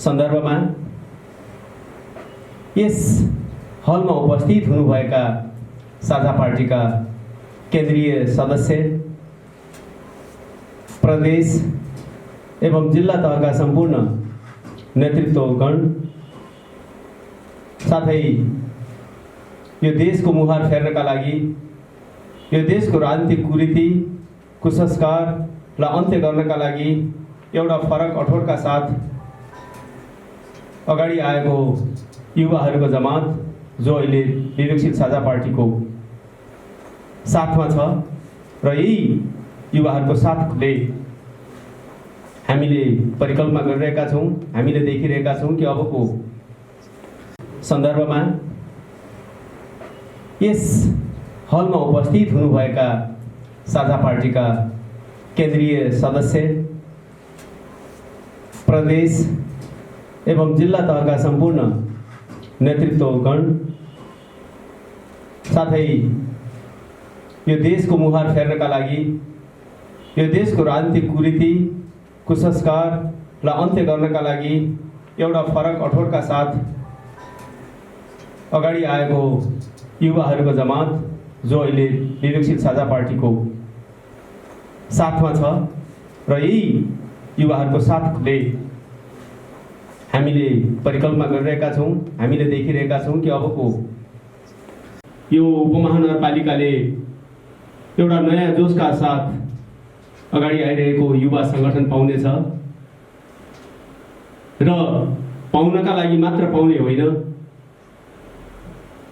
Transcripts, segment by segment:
सन्दर्भमा यस हलमा उपस्थित हुनुभएका साझा पार्टीका केन्द्रीय सदस्य, प्रदेश एवं जिल्ला तहका सम्पूर्ण नेतृत्वगण, साथै यो देशको मुहार फेर्नका लागि, यो देशको राजनीतिक कुरीति कुसंस्कारलाई अन्त्य गर्नका लागि एउटा फरक अठोटका साथ अगाडि आएको युवाहरूको जमात जो अहिले विवेकशील साझा पार्टीको साथमा छ र यही युवाहरूको साथले हामीले परिकल्पना गरिरहेका छौँ, हामीले देखिरहेका छौँ कि अबको सन्दर्भमा यस हलमा उपस्थित हुनुभएका साझा पार्टीका केन्द्रीय सदस्य, प्रदेश एवं जिल्ला तहका सम्पूर्ण नेतृत्वगण, साथै यो देशको मुहार फेर्नका लागि, यो देशको राजनीतिक कुरीति कुसंस्कारलाई अन्त्य गर्नका लागि एउटा फरक अठोटका साथ अगाडि आएको युवाहरूको जमात जो अहिले विवेकशील साझा पार्टीको साथमा छ र यही युवाहरूको साथले हामीले परिकल्पना गरिरहेका छौँ, हामीले देखिरहेका छौँ कि अबको यो उपमहानगरपालिकाले एउटा नयाँ जोसका साथ अगाडि आइरहेको युवा सङ्गठन पाउनेछ र पाउनका लागि मात्र पाउने होइन,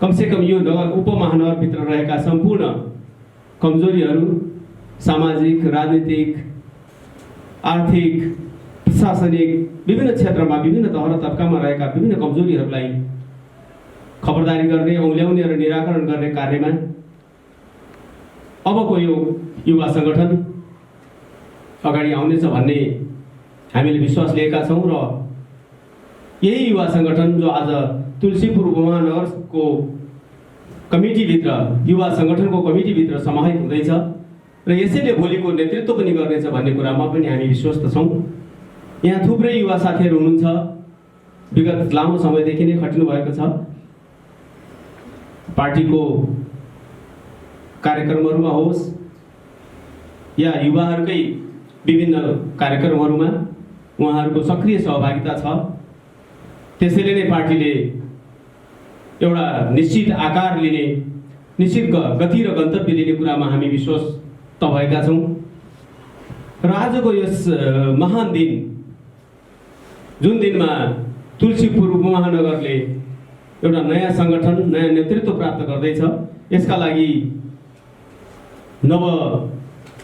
कमसेकम यो नगर उपमहानगरभित्र रहेका सम्पूर्ण कमजोरीहरू, सामाजिक, राजनीतिक, आर्थिक, प्रशासनिक विभिन्न क्षेत्रमा, विभिन्न तह र तबकामा रहेका विभिन्न कमजोरीहरूलाई खबरदारी गर्ने, औल्याउने र निराकरण गर्ने कार्यमा अबको यो युवा सङ्गठन अगाडि आउनेछ भन्ने हामीले विश्वास लिएका छौँ र यही युवा सङ्गठन जो आज तुलसीपुर उपमहानगरको कमिटीभित्र, युवा सङ्गठनको कमिटीभित्र समाहित हुँदैछ र यसैले भोलिको नेतृत्व पनि गर्नेछ भन्ने कुरामा पनि हामी विश्वस्त छौँ। यहाँ थुप्रै युवा साथीहरू हुनुहुन्छ, विगत लामो समयदेखि नै खटिनु भएको छ, पार्टीको कार्यक्रमहरूमा होस् या युवाहरूकै विभिन्न कार्यक्रमहरूमा उहाँहरूको सक्रिय सहभागिता छ। त्यसैले नै पार्टीले एउटा निश्चित आकार लिने, निश्चित गति र गन्तव्य लिने कुरामा हामी विश्वस्त भएका छौँ र आजको यस महान दिन, जुन दिनमा तुलसीपुर उपमहानगरले एउटा नयाँ सङ्गठन, नयाँ नेतृत्व प्राप्त गर्दैछ, यसका लागि नव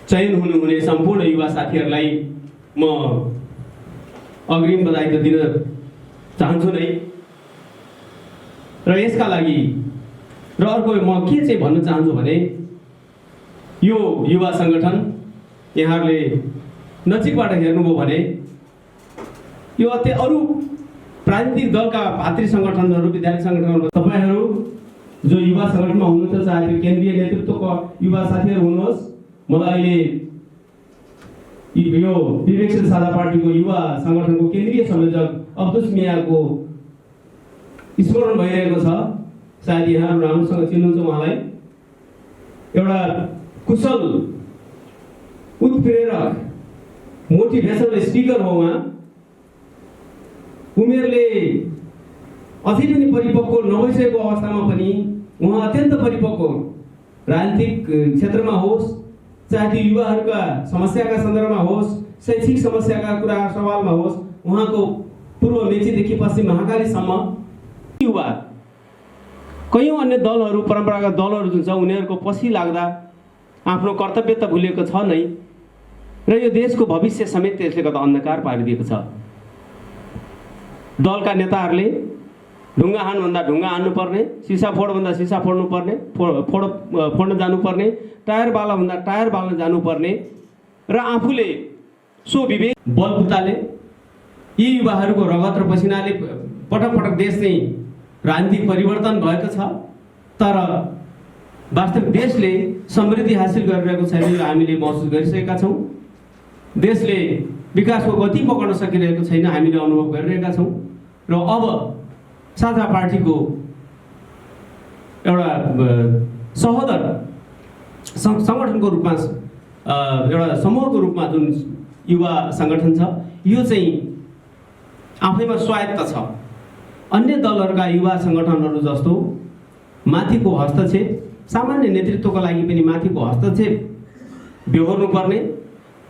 चयन हुनुहुने सम्पूर्ण युवा साथीहरूलाई म अग्रिम बधाई त दिन चाहन्छु नै र यसका लागि र अर्को म के चाहिँ भन्न चाहन्छु भने यो युवा सङ्गठन यहाँहरूले नजिकबाट हेर्नुभयो भने यो अरू राजनीतिक दलका भातृ सङ्गठनहरू, विद्यार्थी सङ्गठनहरू, तपाईँहरू जो युवा सङ्गठनमा हुनुहुन्छ, चाहे त्यो केन्द्रीय नेतृत्वको युवा साथीहरू हुनुहोस्, मलाई अहिले यो विवेकशील साझा पार्टीको युवा सङ्गठनको केन्द्रीय संयोजक अब्दुस मियाको स्मरण भइरहेको छ। सायद यहाँहरू राम्रोसँग चिन्नुहुन्छ उहाँलाई। एउटा कुशल उत्प्रेरक मोटिभेसनल स्पिकर हो उहाँ। उमेरले अझै पनि परिपक्व नभइसकेको अवस्थामा पनि उहाँ अत्यन्त परिपक्व, राजनीतिक क्षेत्रमा होस्, चाहे त्यो युवाहरूका समस्याका सन्दर्भमा होस्, शैक्षिक समस्याका कुरा सवालमा होस्, उहाँको पूर्व मेचीदेखि पश्चिम महाकालीसम्म युवा कयौँ अन्य दलहरू, परम्परागत दलहरू जुन छ उनीहरूको पछि लाग्दा आफ्नो कर्तव्य त भुलेको छ नै र यो देशको भविष्य समेत त्यसले गर्दा अन्धकार पारिदिएको छ। दलका नेताहरूले ढुङ्गा हान्नुभन्दा ढुङ्गा हान्नुपर्ने, सिसा फोड्नुभन्दा सिसा फोड्नुपर्ने, फोड्न जानुपर्ने, टायर बाल्नुभन्दा टायर बाल्न जानुपर्ने र आफूले सो विवेक बलबुताले यी युवाहरूको रगत र पसिनाले पटक पटक देश चाहिँ राजनीतिक परिवर्तन भएको छ, तर वास्तविक देशले समृद्धि हासिल गरिरहेको छैन, यो हामीले महसुस गरिसकेका छौँ। देशले विकासको गति पक्राउन सकिरहेको छैन, हामीले अनुभव गरिरहेका छौँ। र अब साझा पार्टीको एउटा सहोदर सङ्गठनको रूपमा एउटा समूहको रूपमा जुन युवा सङ्गठन छ, यो चाहिँ आफैमा स्वायत्त छ। अन्य दलहरूका युवा सङ्गठनहरू जस्तो माथिको हस्तक्षेप, सामान्य नेतृत्वको लागि पनि माथिको हस्तक्षेप बेहोर्नुपर्ने,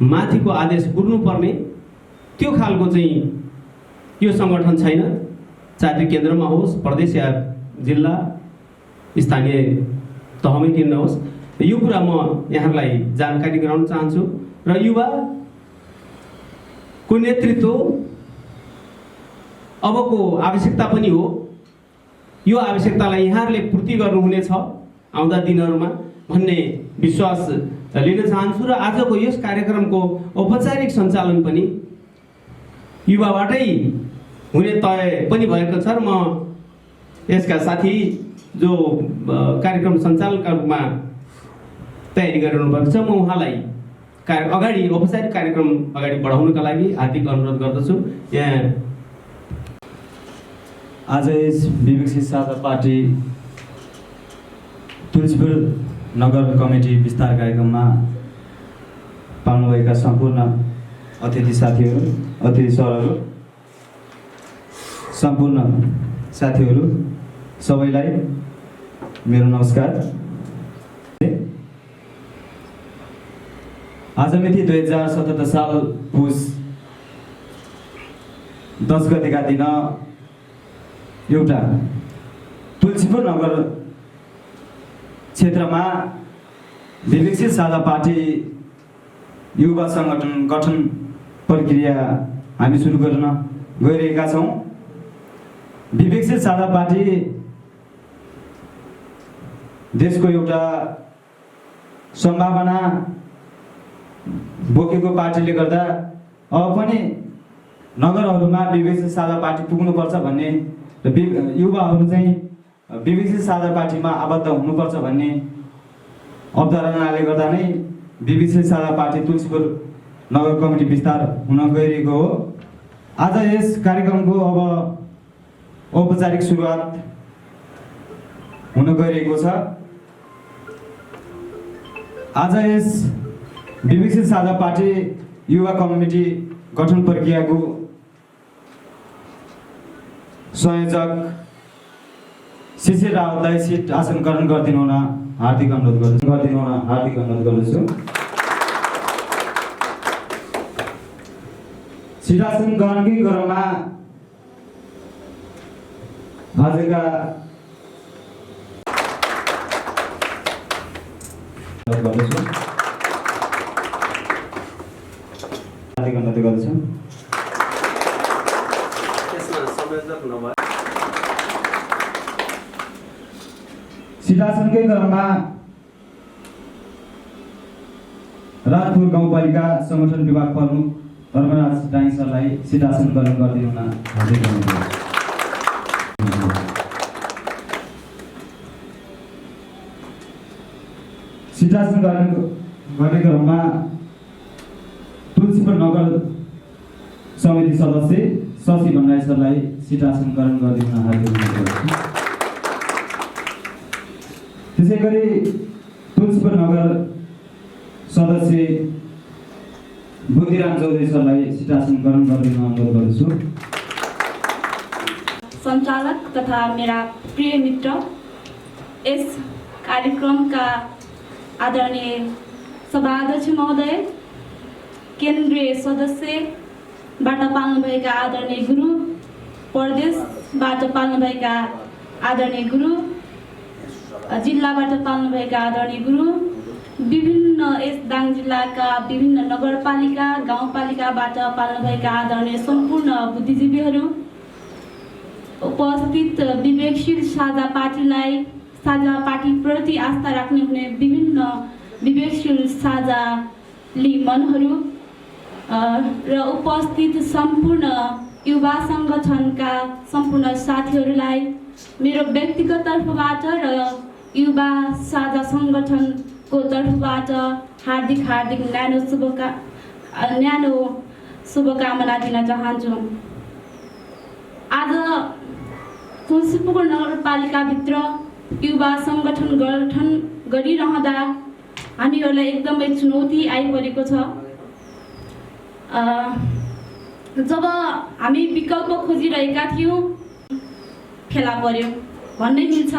माथिको आदेश बुझ्नुपर्ने त्यो खालको चाहिँ यो सङ्गठन छैन। चाहे त्यो केन्द्रमा होस्, प्रदेश या जिल्ला स्थानीय तहमै किन नहोस्, यो कुरा म यहाँहरूलाई जानकारी गराउन चाहन्छु। र युवाको नेतृत्व अबको आवश्यकता पनि हो। यो आवश्यकतालाई यहाँहरूले पूर्ति गर्नुहुनेछ आउँदा दिनहरूमा भन्ने विश्वास लिन चाहन्छु। र आजको यस कार्यक्रमको औपचारिक सञ्चालन पनि युवाबाटै हुने तय पनि भएको छ। र म यसका साथी जो कार्यक्रम सञ्चालनका रूपमा तयारी गरिरहनु भएको छ, म उहाँलाई अगाडि औपचारिक कार्यक्रम अगाडि बढाउनका लागि हार्दिक अनुरोध गर्दछु। यहाँ आज यस विवेकशील साझा पार्टी तुलसीपुर नगर कमिटी विस्तार कार्यक्रममा पाल्नुभएका सम्पूर्ण अतिथि साथीहरू, अतिथि सरहरू, सम्पूर्ण साथीहरू सबैलाई मेरो नमस्कार। आज मिति 2077 साल पुस 10 गतेका दिन एउटा तुलसीपुर नगर क्षेत्रमा विवेकशील साझा पार्टी युवा सङ्गठन गठन प्रक्रिया हामी सुरु गर्न गइरहेका छौँ। विवेकशील साझा पार्टी देशको एउटा सम्भावना बोकेको पार्टीले गर्दा अब पनि नगरहरूमा विवेकशील साझा पार्टी पुग्नुपर्छ भन्ने र युवाहरू चाहिँ विवेकशील साझा पार्टीमा आबद्ध हुनुपर्छ भन्ने अवधारणाले गर्दा नै विवेकशील साझा पार्टी तुलसीपुर नगर कमिटी विस्तार हुन गइरहेको हो। आज यस कार्यक्रमको अब औपचारिक सुरुवात हुन गइरहेको छ। आज यस विवेकशील साझा पार्टी युवा कमिटी गठन प्रक्रियाको संयोजक शिशिर रावतलाई सिट आसन ग्रहण गरिदिनु हुन हार्दिक अनुरोध गर्दछु। सिटासन ग्रहणकै क्रममा आजका सिटासनकै क्रममा राजपुर गाउँपालिका संगठन विभाग प्रमुख धर्मराज डाइङ सरलाई सिटासन ग्रहण गरिदिनु हुन हार्दिक अनुरोध। सिटासन गर्ने क्रममा तुलसीपुर नगर समिति सदस्य शशि भण्डारी सरलाई सिटासन ग्रहण गरिदिनु हुन हार्दिक अनुरोध। त्यसै गरी तुलसीपुर नगर सदस्य बुद्धिराम चौधरी सरलाई सिटासन ग्रहण गरिदिन अनुरोध गर्दछु। सञ्चालक तथा मेरा प्रिय मित्र, यस कार्यक्रमका आदरणीय सभाध्यक्ष महोदय, केन्द्रीय सदस्यबाट पाल्नुभएका आदरणीय गुरु, प्रदेशबाट पाल्नुभएका आदरणीय गुरु, जिल्लाबाट पाल्नुभएका आदरणीय गुरु, विभिन्न यस दाङ जिल्लाका विभिन्न नगरपालिका गाउँपालिकाबाट पाल्नुभएका आदरणीय सम्पूर्ण बुद्धिजीवीहरू, उपस्थित विवेकशील साझा पार्टीप्रति आस्था राख्ने हुने विभिन्न विवेकशील साझाली मनहरू र उपस्थित सम्पूर्ण युवा सङ्गठनका सम्पूर्ण साथीहरूलाई मेरो व्यक्तिगत तर्फबाट र युवा साझा सङ्गठनको तर्फबाट हार्दिक न्यानो शुभकामना दिन चाहन्छु। आज तुलसीपुर नगरपालिकाभित्र युवा सङ्गठन गठन गरिरहँदा हामीहरूलाई एकदमै चुनौती आइपरेको छ। जब हामी विकल्प खोजिरहेका थियौँ फेला पर्यो भन्नै मिल्छ।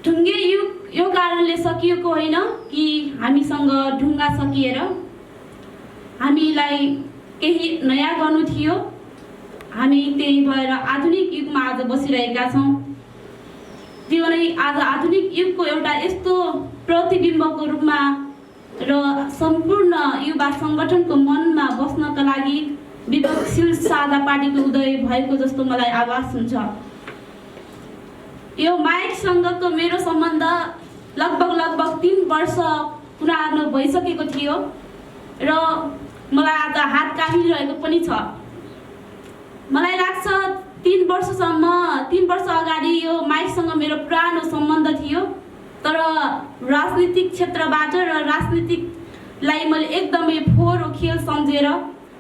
ढुङ्गे युग यो कारणले सकिएको होइन कि हामीसँग ढुङ्गा सकिएर हामीलाई केही नयाँ गर्नु थियो। हामी त्यही भएर आधुनिक युगमा आज बसिरहेका छौँ। त्यो नै आज आधुनिक युगको एउटा यस्तो प्रतिबिम्बको रूपमा र सम्पूर्ण युवा सङ्गठनको मनमा बस्नका लागि विवेकशील साझा पार्टीको उदय भएको जस्तो मलाई आभास हुन्छ। यो माइकसँगको मेरो सम्बन्ध लगभग 3 वर्ष पुरानो भइसकेको थियो र मलाई आज हात काटिरहेको पनि छ। मलाई लाग्छ 3 वर्ष अगाडि यो माइकसँग मेरो पुरानो सम्बन्ध थियो, तर राजनीतिक क्षेत्रबाट र राजनीतिकलाई मैले एकदमै फोहोर खेल सम्झेर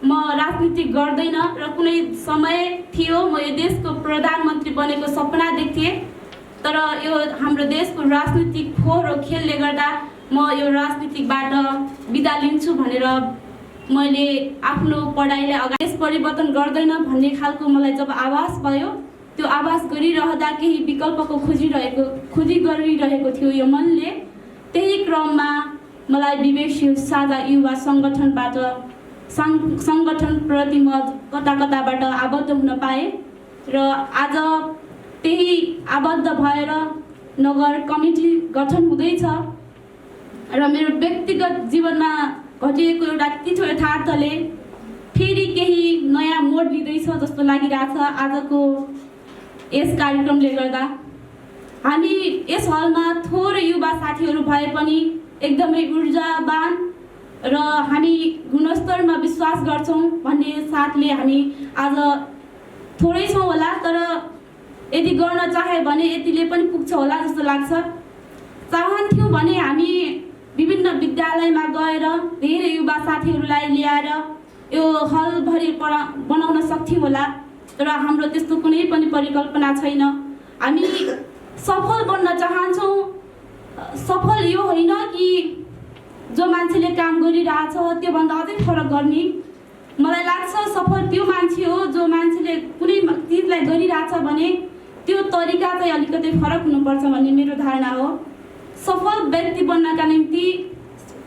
म राजनीति गर्दैन र कुनै समय थियो म यो देशको प्रधानमन्त्री बनेको सपना देख्थेँ। तर यो हाम्रो देशको राजनीतिक फोहोर खेलले गर्दा म यो राजनीतिबाट बिदा लिन्छु भनेर मैले आफ्नो पढाइलाई अगाडि देश परिवर्तन गर्दैन भन्ने खालको मलाई जब आभास भयो, त्यो आभास गरिरहँदा केही विकल्पको खोजी गरिरहेको थियो यो मनले। त्यही क्रममा मलाई विवेकशील साझा युवा सङ्गठनबाट सङ्गठनप्रति म कताबाट आबद्ध हुन पाएँ र आज त्यही आबद्ध भएर नगर कमिटी गठन हुँदैछ र मेरो व्यक्तिगत जीवनमा घटिएको एउटा तितो यथार्थले फेरि केही नयाँ मोड लिँदैछ जस्तो लागिरहेछ। आजको यस कार्यक्रमले गर्दा हामी यस हलमा थोरै युवा साथीहरू भए पनि एकदमै ऊर्जावान र हामी गुणस्तरमा विश्वास गर्छौँ भन्ने साथले हामी आज थोरै छौँ होला, तर यदि गर्न चाहे भने यतिले पनि पुग्छ होला जस्तो लाग्छ। चाहन्थ्यौँ भने हामी विभिन्न विद्यालयमा गएर धेरै युवा साथीहरूलाई ल्याएर यो हलभरि बनाउन सक्थ्यौँ होला, तर हाम्रो त्यस्तो कुनै पनि परिकल्पना छैन। हामी सफल बन्न चाहन्छौँ। सफल यो होइन कि जो मान्छेले काम गरिरहेछ त्योभन्दा अझै फरक गर्ने। मलाई लाग्छ सफल त्यो मान्छे हो जो मान्छेले कुनै चिजलाई गरिरहेछ भने त्यो तरिका चाहिँ अलिकति फरक हुनुपर्छ भन्ने मेरो धारणा हो। सफल व्यक्ति बन्नका निम्ति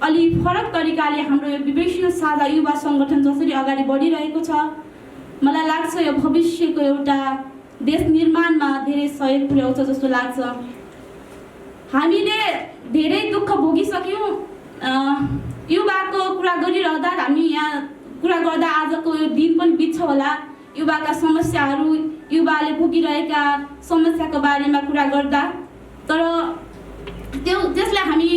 अलि फरक तरिकाले हाम्रो यो विवेकशील साझा युवा सङ्गठन जसरी अगाडि बढिरहेको छ, मलाई लाग्छ यो भविष्यको एउटा देश निर्माणमा धेरै सहयोग पुर्याउँछ जस्तो लाग्छ। हामीले धेरै दुःख भोगिसक्यौँ। युवाको कुरा गरिरहँदा हामी यहाँ कुरा गर्दा आजको यो दिन पनि बित्छ होला। युवाका समस्याहरू, युवाले भोगिरहेका समस्याको बारेमा कुरा गर्दा, तर त्यसलाई हामी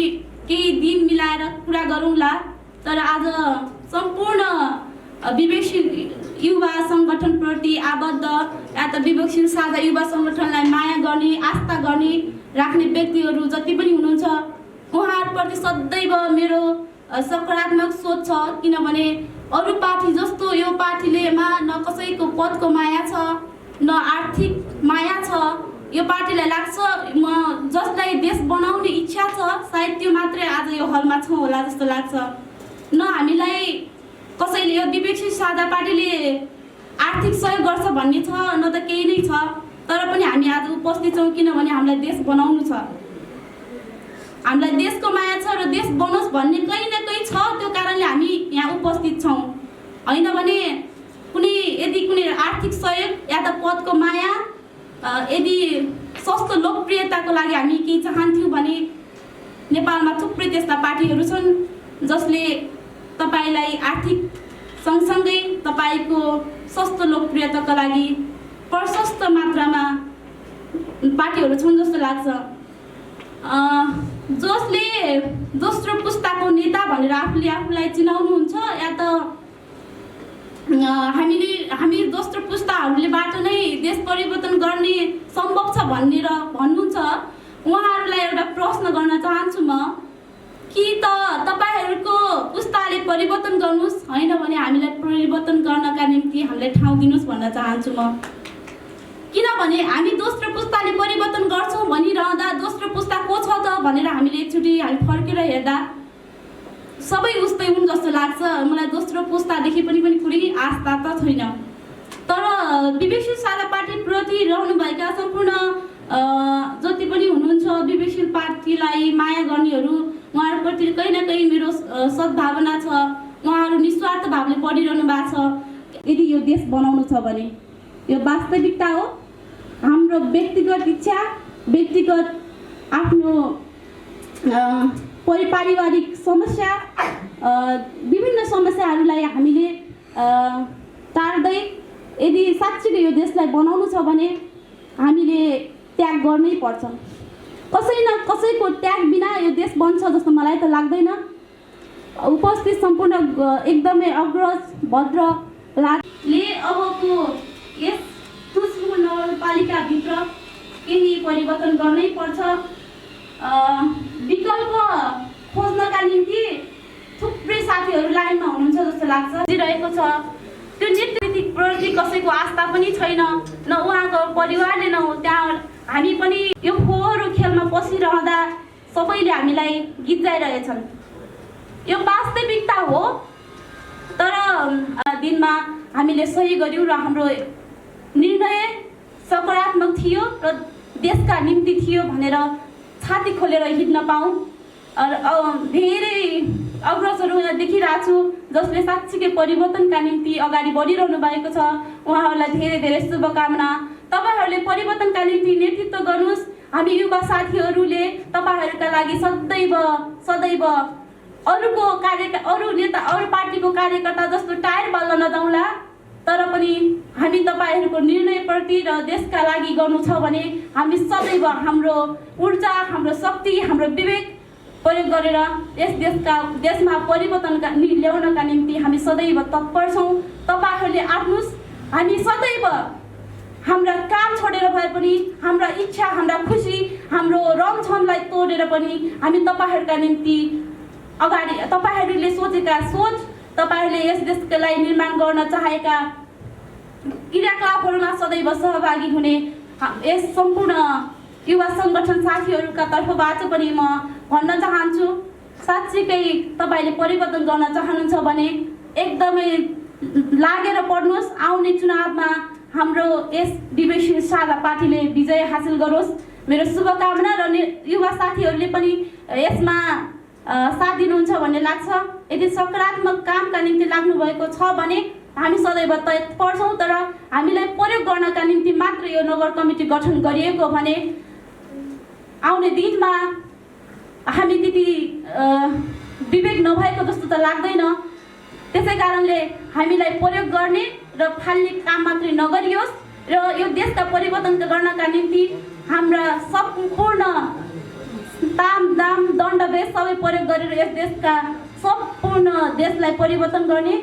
केही दिन मिलाएर कुरा गरौँला। तर आज सम्पूर्ण विवेकशील युवा सङ्गठनप्रति आबद्ध या त विवेकशील साझा युवा सङ्गठनलाई माया गर्ने, आस्था गर्ने राख्ने व्यक्तिहरू जति पनि हुनुहुन्छ उहाँहरूप्रति सदैव मेरो सकारात्मक सोच छ। किनभने अरू पार्टी जस्तो यो पार्टीले न कसैको पदको माया छ न आर्थिक माया छ। यो पार्टीलाई लाग्छ म जसलाई देश बनाउने इच्छा छ सायद त्यो मात्रै आज यो हलमा छ होला जस्तो लाग्छ। न हामीलाई कसैले यो विवेकशील साझा पार्टीले आर्थिक सहयोग गर्छ भन्ने छ न त केही नै छ, तर पनि हामी आज उपस्थित छौँ किनभने हामीलाई देश बनाउनु छ। हामीलाई देशको माया छ र देश बनोस् भन्ने कहीँ न कहीँ छ, त्यो कारणले हामी यहाँ उपस्थित छौँ। होइन भने यदि कुनै आर्थिक सहयोग या त पदको माया, यदि सस्तो लोकप्रियताको लागि हामी केही चाहन्थ्यौँ भने नेपालमा थुप्रै त्यस्ता पार्टीहरू छन् जसले तपाईँलाई आर्थिक सँगसँगै तपाईँको सस्तो लोकप्रियताको लागि प्रशस्त मात्रामा पार्टीहरू छन् जस्तो लाग्छ। जसले दोस्रो पुस्ताको नेता भनेर आफूलाई चिनाउनुहुन्छ या त हामी दोस्रो पुस्ताहरूलेबाट नै देश परिवर्तन गर्ने सम्भव छ भनेर भन्नुहुन्छ, उहाँहरूलाई एउटा प्रश्न गर्न चाहन्छु म कि त तपाईँहरूको पुस्ताले परिवर्तन गर्नुहोस्, होइन भने हामीलाई परिवर्तन गर्नका निम्ति हामीलाई ठाउँ दिनुहोस् भन्न चाहन्छु म। किनभने हामी दोस्रो पुस्ताले परिवर्तन गर्छौँ भनिरहँदा दोस्रो पुस्ता को छ त भनेर हामीले एकचोटि हामी फर्केर हेर्दा सबै उस्तै हुन् जस्तो लाग्छ। मलाई दोस्रो पुस्तादेखि पनि कुनै आस्था त छैन। तर विवेकशील साझा पार्टीप्रति रहनुभएका सम्पूर्ण जति पनि हुनुहुन्छ विवेकशील पार्टीलाई माया गर्नेहरू, उहाँहरूप्रति कहीँ न कहीँ मेरो सद्भावना छ। उहाँहरू निस्वार्थ भावले पढिरहनु भएको छ। यदि यो देश बनाउनु छ भने यो वास्तविकता हो। हाम्रो व्यक्तिगत इच्छा, व्यक्तिगत आफ्नो पारिवारिक समस्या, विभिन्न समस्याहरूलाई हामीले टार्दै यदि साँच्चै यो देशलाई बनाउनु छ भने हामीले त्याग गर्नै पर्छ। कसै न कसैको त्याग बिना यो देश बन्छ जस्तो मलाई त लाग्दैन। उपस्थित सम्पूर्ण एकदमै अग्रज भद्रले अबको यस तुलसीपुर नगरपालिकाभित्र केही परिवर्तन गर्नै पर्छ। विकल्प खोज्नका निम्ति थुप्रै साथीहरू लाइनमा हुनुहुन्छ जस्तो लाग्छ दिइरहेको छ। त्यो नृत्यप्रति कसैको आस्था पनि छैन, न उहाँको परिवारले न त्यहाँ हामी पनि यो फोहोरो खेलमा पसिरहँदा सबैले हामीलाई गिज्जाइरहेछन्। यो वास्तविकता हो। तर दिनमा हामीले सही गर्यौँ र हाम्रो निर्णय सकारात्मक थियो र देशका निम्ति थियो भनेर छाती खोलेर हिँड्न पाऊँ। धेरै अग्रजहरू यहाँ देखिरहेको छु जसले साँच्चीकै परिवर्तनका निम्ति अगाडि बढिरहनु भएको छ। उहाँहरूलाई धेरै धेरै शुभकामना। तपाईँहरूले परिवर्तनका निम्ति नेतृत्व गर्नुहोस्। हामी युवा साथीहरूले तपाईँहरूका लागि सदैव अरू नेता अरू पार्टीको कार्यकर्ता जस्तो टायर बाल्न नजाउँला। तर पनि हामी तपाईँहरूको निर्णयप्रति र देशका लागि गर्नु छ भने हामी सदैव हाम्रो ऊर्जा, हाम्रो शक्ति, हाम्रो विवेक प्रयोग गरेर देशमा परिवर्तन ल्याउनका निम्ति हामी सदैव तत्पर छौँ। तपाईँहरूले आउनुहोस्। हामी सदैव हाम्रा काम छोडेर भए पनि हाम्रा इच्छा, हाम्रा खुसी, हाम्रो रमझमलाई तोडेर पनि हामी तपाईँहरूका निम्ति अगाडि तपाईँहरूले सोचेका सोच, तपाईँहरूले यस देशलाई निर्माण गर्न चाहेका क्रियाकलापहरूमा सदैव सहभागी हुने यस सम्पूर्ण युवा सङ्गठन साथीहरूका तर्फबाट पनि म भन्न चाहन्छु। साँच्चीकै तपाईँले परिवर्तन गर्न चाहनुहुन्छ भने एकदमै लागेर पढ्नुहोस्। आउने चुनावमा हाम्रो यस विवेकशील साझा पार्टीले विजय हासिल गरोस्। मेरो शुभकामना र युवा साथीहरूले पनि यसमा साथ दिनुहुन्छ भन्ने लाग्छ। यदि सकारात्मक कामका निम्ति लाग्नु भएको छ भने हामी सदैव तत्पर छौँ। तर हामीलाई प्रयोग गर्नका निम्ति मात्र यो नगर कमिटी गठन गरिएको भने आउने दिनमा हामी त्यति विवेक नभएको जस्तो त लाग्दैन। त्यसै कारणले हामीलाई प्रयोग गर्ने र फाल्ने काम मात्रै नगरियोस् र यो देशका परिवर्तन गर्नका निम्ति हाम्रा सम्पूर्ण ताम दाम दण्ड बेस सबै प्रयोग गरेर यस देशका सम्पूर्ण देशलाई परिवर्तन गर्ने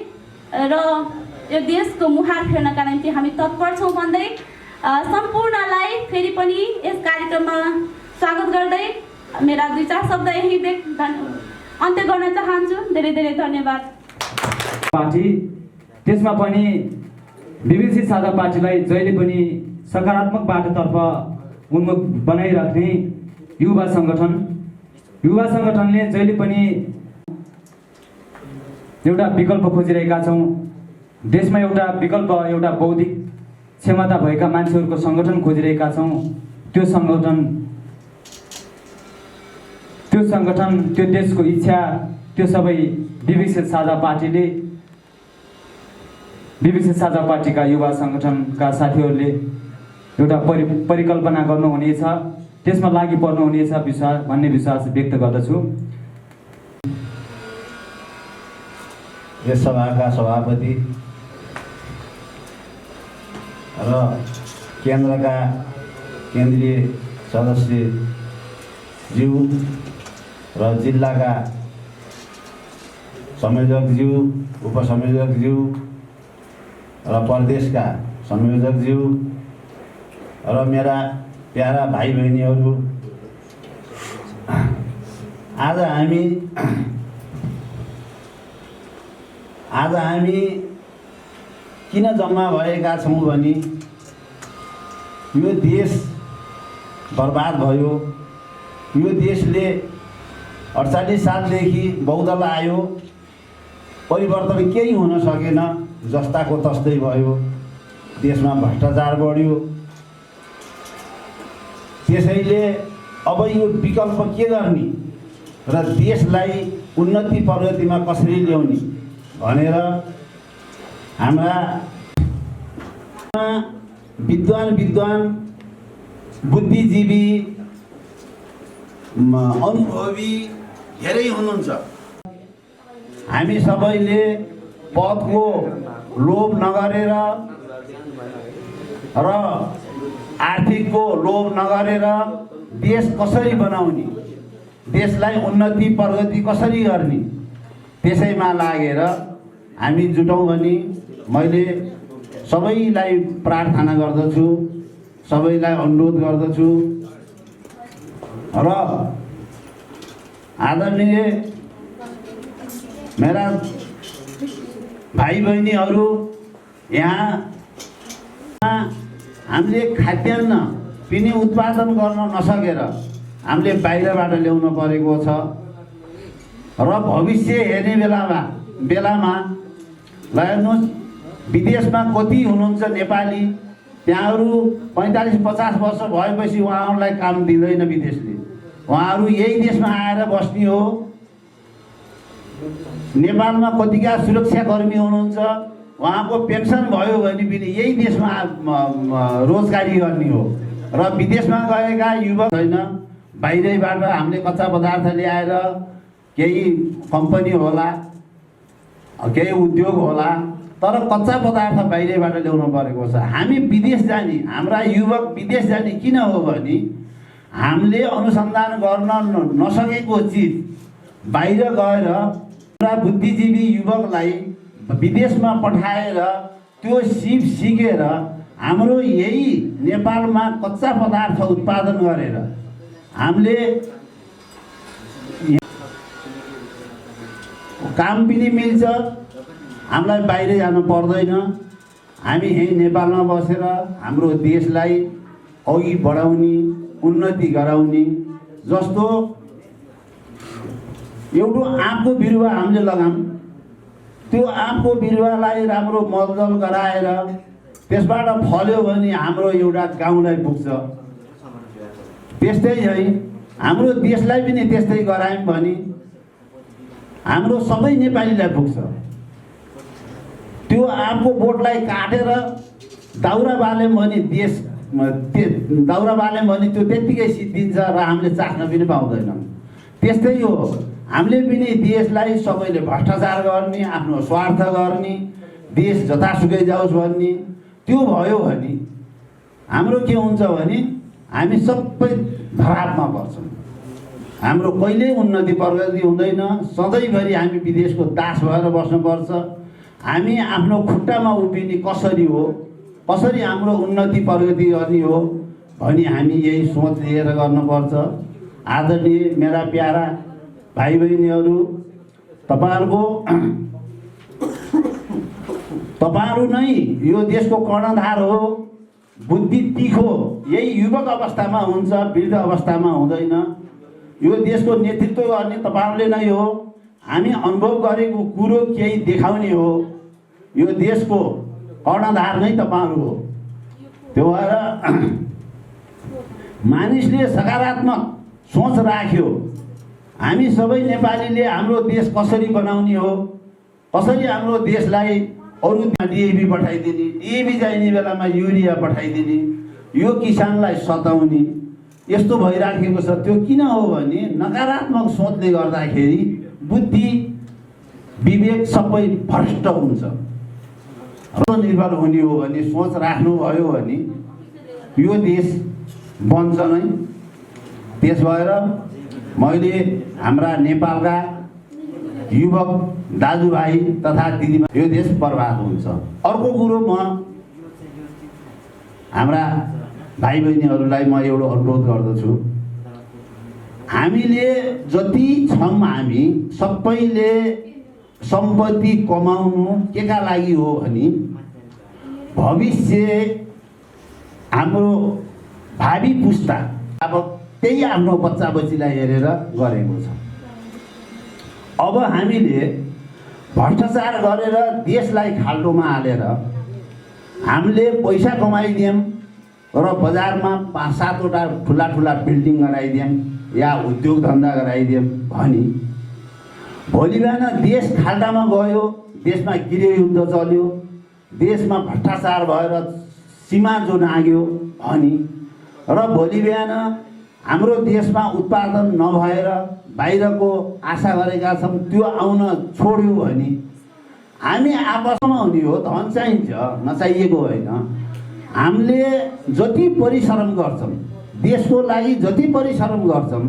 र यो देशको मुहार फेर्नका निम्ति हामी तत्पर छौँ भन्दै सम्पूर्णलाई फेरि पनि यस कार्यक्रममा स्वागत गर्दै मेरा 2-4 शब्द यही अन्त्य गर्न चाहन्छु। धेरै धेरै धन्यवाद। पार्टी त्यसमा पनि विवेकशील साझा पार्टीलाई जहिले पनि सकारात्मक बाटोतर्फ उन्मुख बनाइराख्ने युवा सङ्गठनले जहिले पनि एउटा विकल्प खोजिरहेका छौँ। देशमा एउटा विकल्प, एउटा बौद्धिक क्षमता भएका मान्छेहरूको सङ्गठन खोजिरहेका छौँ। त्यो सङ्गठन, त्यो देशको इच्छा, त्यो सबै विवेकशील साझा पार्टीका युवा सङ्गठनका साथीहरूले एउटा परिकल्पना गर्नुहुनेछ, त्यसमा लागि पर्नुहुनेछ भन्ने विश्वास व्यक्त गर्दछु। यस सभाका सभापति र केन्द्रका केन्द्रीय सदस्यज्यू र जिल्लाका संयोजकज्यू, उपसंयोजकज्यू र प्रदेशका संयोजकज्यू र मेरा प्यारा भाइ बहिनीहरू, आज हामी किन जम्मा भएका छौँ भने यो देश बर्बाद भयो। यो देशले 48 सालदेखि बहुदल आयो, परिवर्तन केही हुन सकेन, जस्ताको तस्तै भयो। देशमा भ्रष्टाचार बढ्यो। त्यसैले अब यो विकल्प के गर्ने र देशलाई उन्नति प्रगतिमा कसरी ल्याउने भनेर हाम्रा विद्वान बुद्धिजीवी अनुभवी धेरै हुनुहुन्छ। हामी सबैले पदको लोभ नगरेर र आर्थिकको लोभ नगरेर देश कसरी बनाउने, देशलाई उन्नति प्रगति कसरी गर्ने त्यसैमा लागेर हामी जुटौँ भने मैले सबैलाई प्रार्थना गर्दछु, सबैलाई अनुरोध गर्दछु र आदरणीय मेरा भाइ बहिनीहरू, यहाँ हामीले खाद्यान्न पनि उत्पादन गर्न नसकेर हामीले बाहिरबाट ल्याउनु परेको छ र भविष्य हेर्ने बेलामा ल हेर्नुहोस्, विदेशमा कति हुनुहुन्छ नेपाली, त्यहाँहरू 45-50 वर्ष भएपछि उहाँहरूलाई काम दिँदैन विदेशले। उहाँहरू यही देशमा आएर बस्ने हो। नेपालमा कतिका सुरक्षाकर्मी हुनुहुन्छ, उहाँको पेन्सन भयो भने पनि यही देशमा रोजगारी गर्ने हो र विदेशमा गएका युवक छैन। बाहिरैबाट हामीले कच्चा पदार्थ ल्याएर केही कम्पनी होला, केही उद्योग होला, तर कच्चा पदार्थ बाहिरैबाट ल्याउनु परेको छ। हामी विदेश जाने, हाम्रा युवक विदेश जाने किन हो भने हामीले अनुसन्धान गर्न नसकेको चिज बाहिर गएर पुरा बुद्धिजीवी युवकलाई विदेशमा पठाएर त्यो सिकेर हाम्रो यही नेपालमा कच्चा पदार्थ उत्पादन गरेर हामीले काम पनि मिल्छ, हामीलाई बाहिर जानु पर्दैन। हामी यही नेपालमा बसेर हाम्रो देशलाई अघि बढाउने, उन्नति गराउने। जस्तो एउटा आँपको बिरुवा हामीले लगाऊँ, त्यो आँपको बिरुवालाई राम्रो मलजल गराएर त्यसबाट फल्यो भने हाम्रो एउटा गाउँलाई पुग्छ। त्यस्तै है हाम्रो देशलाई पनि त्यस्तै गरायौँ भने हाम्रो सबै नेपालीलाई पुग्छ। त्यो आँपको बोटलाई काटेर दाउरा बाल्यौँ भने दाउरा बाल्यौँ भने त्यो त्यत्तिकै सिद्धिन्छ र हामीले चाख्न पनि पाउँदैनौँ। त्यस्तै हो, हामीले पनि देशलाई सबैले भ्रष्टाचार गर्ने, आफ्नो स्वार्थ गर्ने, देश जतासुकै जाओस् भन्ने त्यो भयो भने हाम्रो के हुन्छ भने हामी सबै धरापमा पर्छौँ। हाम्रो कहिल्यै उन्नति प्रगति हुँदैन। सधैँभरि हामी विदेशको दास भएर बस्नुपर्छ। हामी आफ्नो खुट्टामा उभिने कसरी हो, कसरी हाम्रो उन्नति प्रगति गर्ने हो भने हामी यही सोच लिएर गर्नुपर्छ। आदरणीय मेरा प्यारा भाइ बहिनीहरू, तपाईहरू नै यो देशको कर्णधार हो। बुद्धि तिखो यही युवक अवस्थामा हुन्छ, वृद्ध अवस्थामा हुँदैन। यो देशको नेतृत्व गर्ने तपाईहरूले नै हो। हामी अनुभव गरेको कुरो केही देखाउने हो। यो देशको कर्णधार नै तपाईहरू हो। त्यो भएर मानिसले सकारात्मक सोच राख्यो। हामी सबै नेपालीले हाम्रो देश कसरी बनाउने हो, कसरी हाम्रो देशलाई अरू डिएबी पठाइदिने, डिएबी चाहिने बेलामा युरिया पठाइदिने, यो किसानलाई सताउने, यस्तो भइराखेको छ। त्यो किन हो भने नकारात्मक सोचले गर्दाखेरि बुद्धि विवेक सबै भ्रष्ट हुन्छ। निर्भर हुने हो भने सोच राख्नुभयो भने यो देश बन्छ नै। त्यस भएर मैले हाम्रा नेपालका युवक दाजुभाइ तथा दिदीबहिनी, यो देश बर्बाद हुन्छ। अर्को कुरो म हाम्रा भाइ बहिनीहरूलाई म एउटा अनुरोध गर्दछु। हामीले जति छौँ हामी सबैले सम्पत्ति कमाउनु केका लागि हो भने भविष्य हाम्रो भावी पुस्ता अब त्यही आफ्नो बच्चा बच्चीलाई हेरेर गरेको छ। अब हामीले भ्रष्टाचार गरेर देशलाई खाल्डोमा हालेर हामीले पैसा कमाइदियौँ र बजारमा 5-7वटा ठुला बिल्डिङ गराइदियौँ या उद्योग धन्दा गराइदियौँ भने भोलि बिहान देश खाल्डामा गयो, देशमा गृहयुद्ध चल्यो, देशमा भ्रष्टाचार भएर सीमा जो नाग्यो भने र भोलि बिहान हाम्रो देशमा उत्पादन नभएर बाहिरको आशा गरेका छौँ त्यो आउन छोड्यो भने हामी आपसमा हुने हो। धन चाहिन्छ, नचाहिएको होइन। हामीले जति परिश्रम गर्छौँ देशको लागि, जति परिश्रम गर्छौँ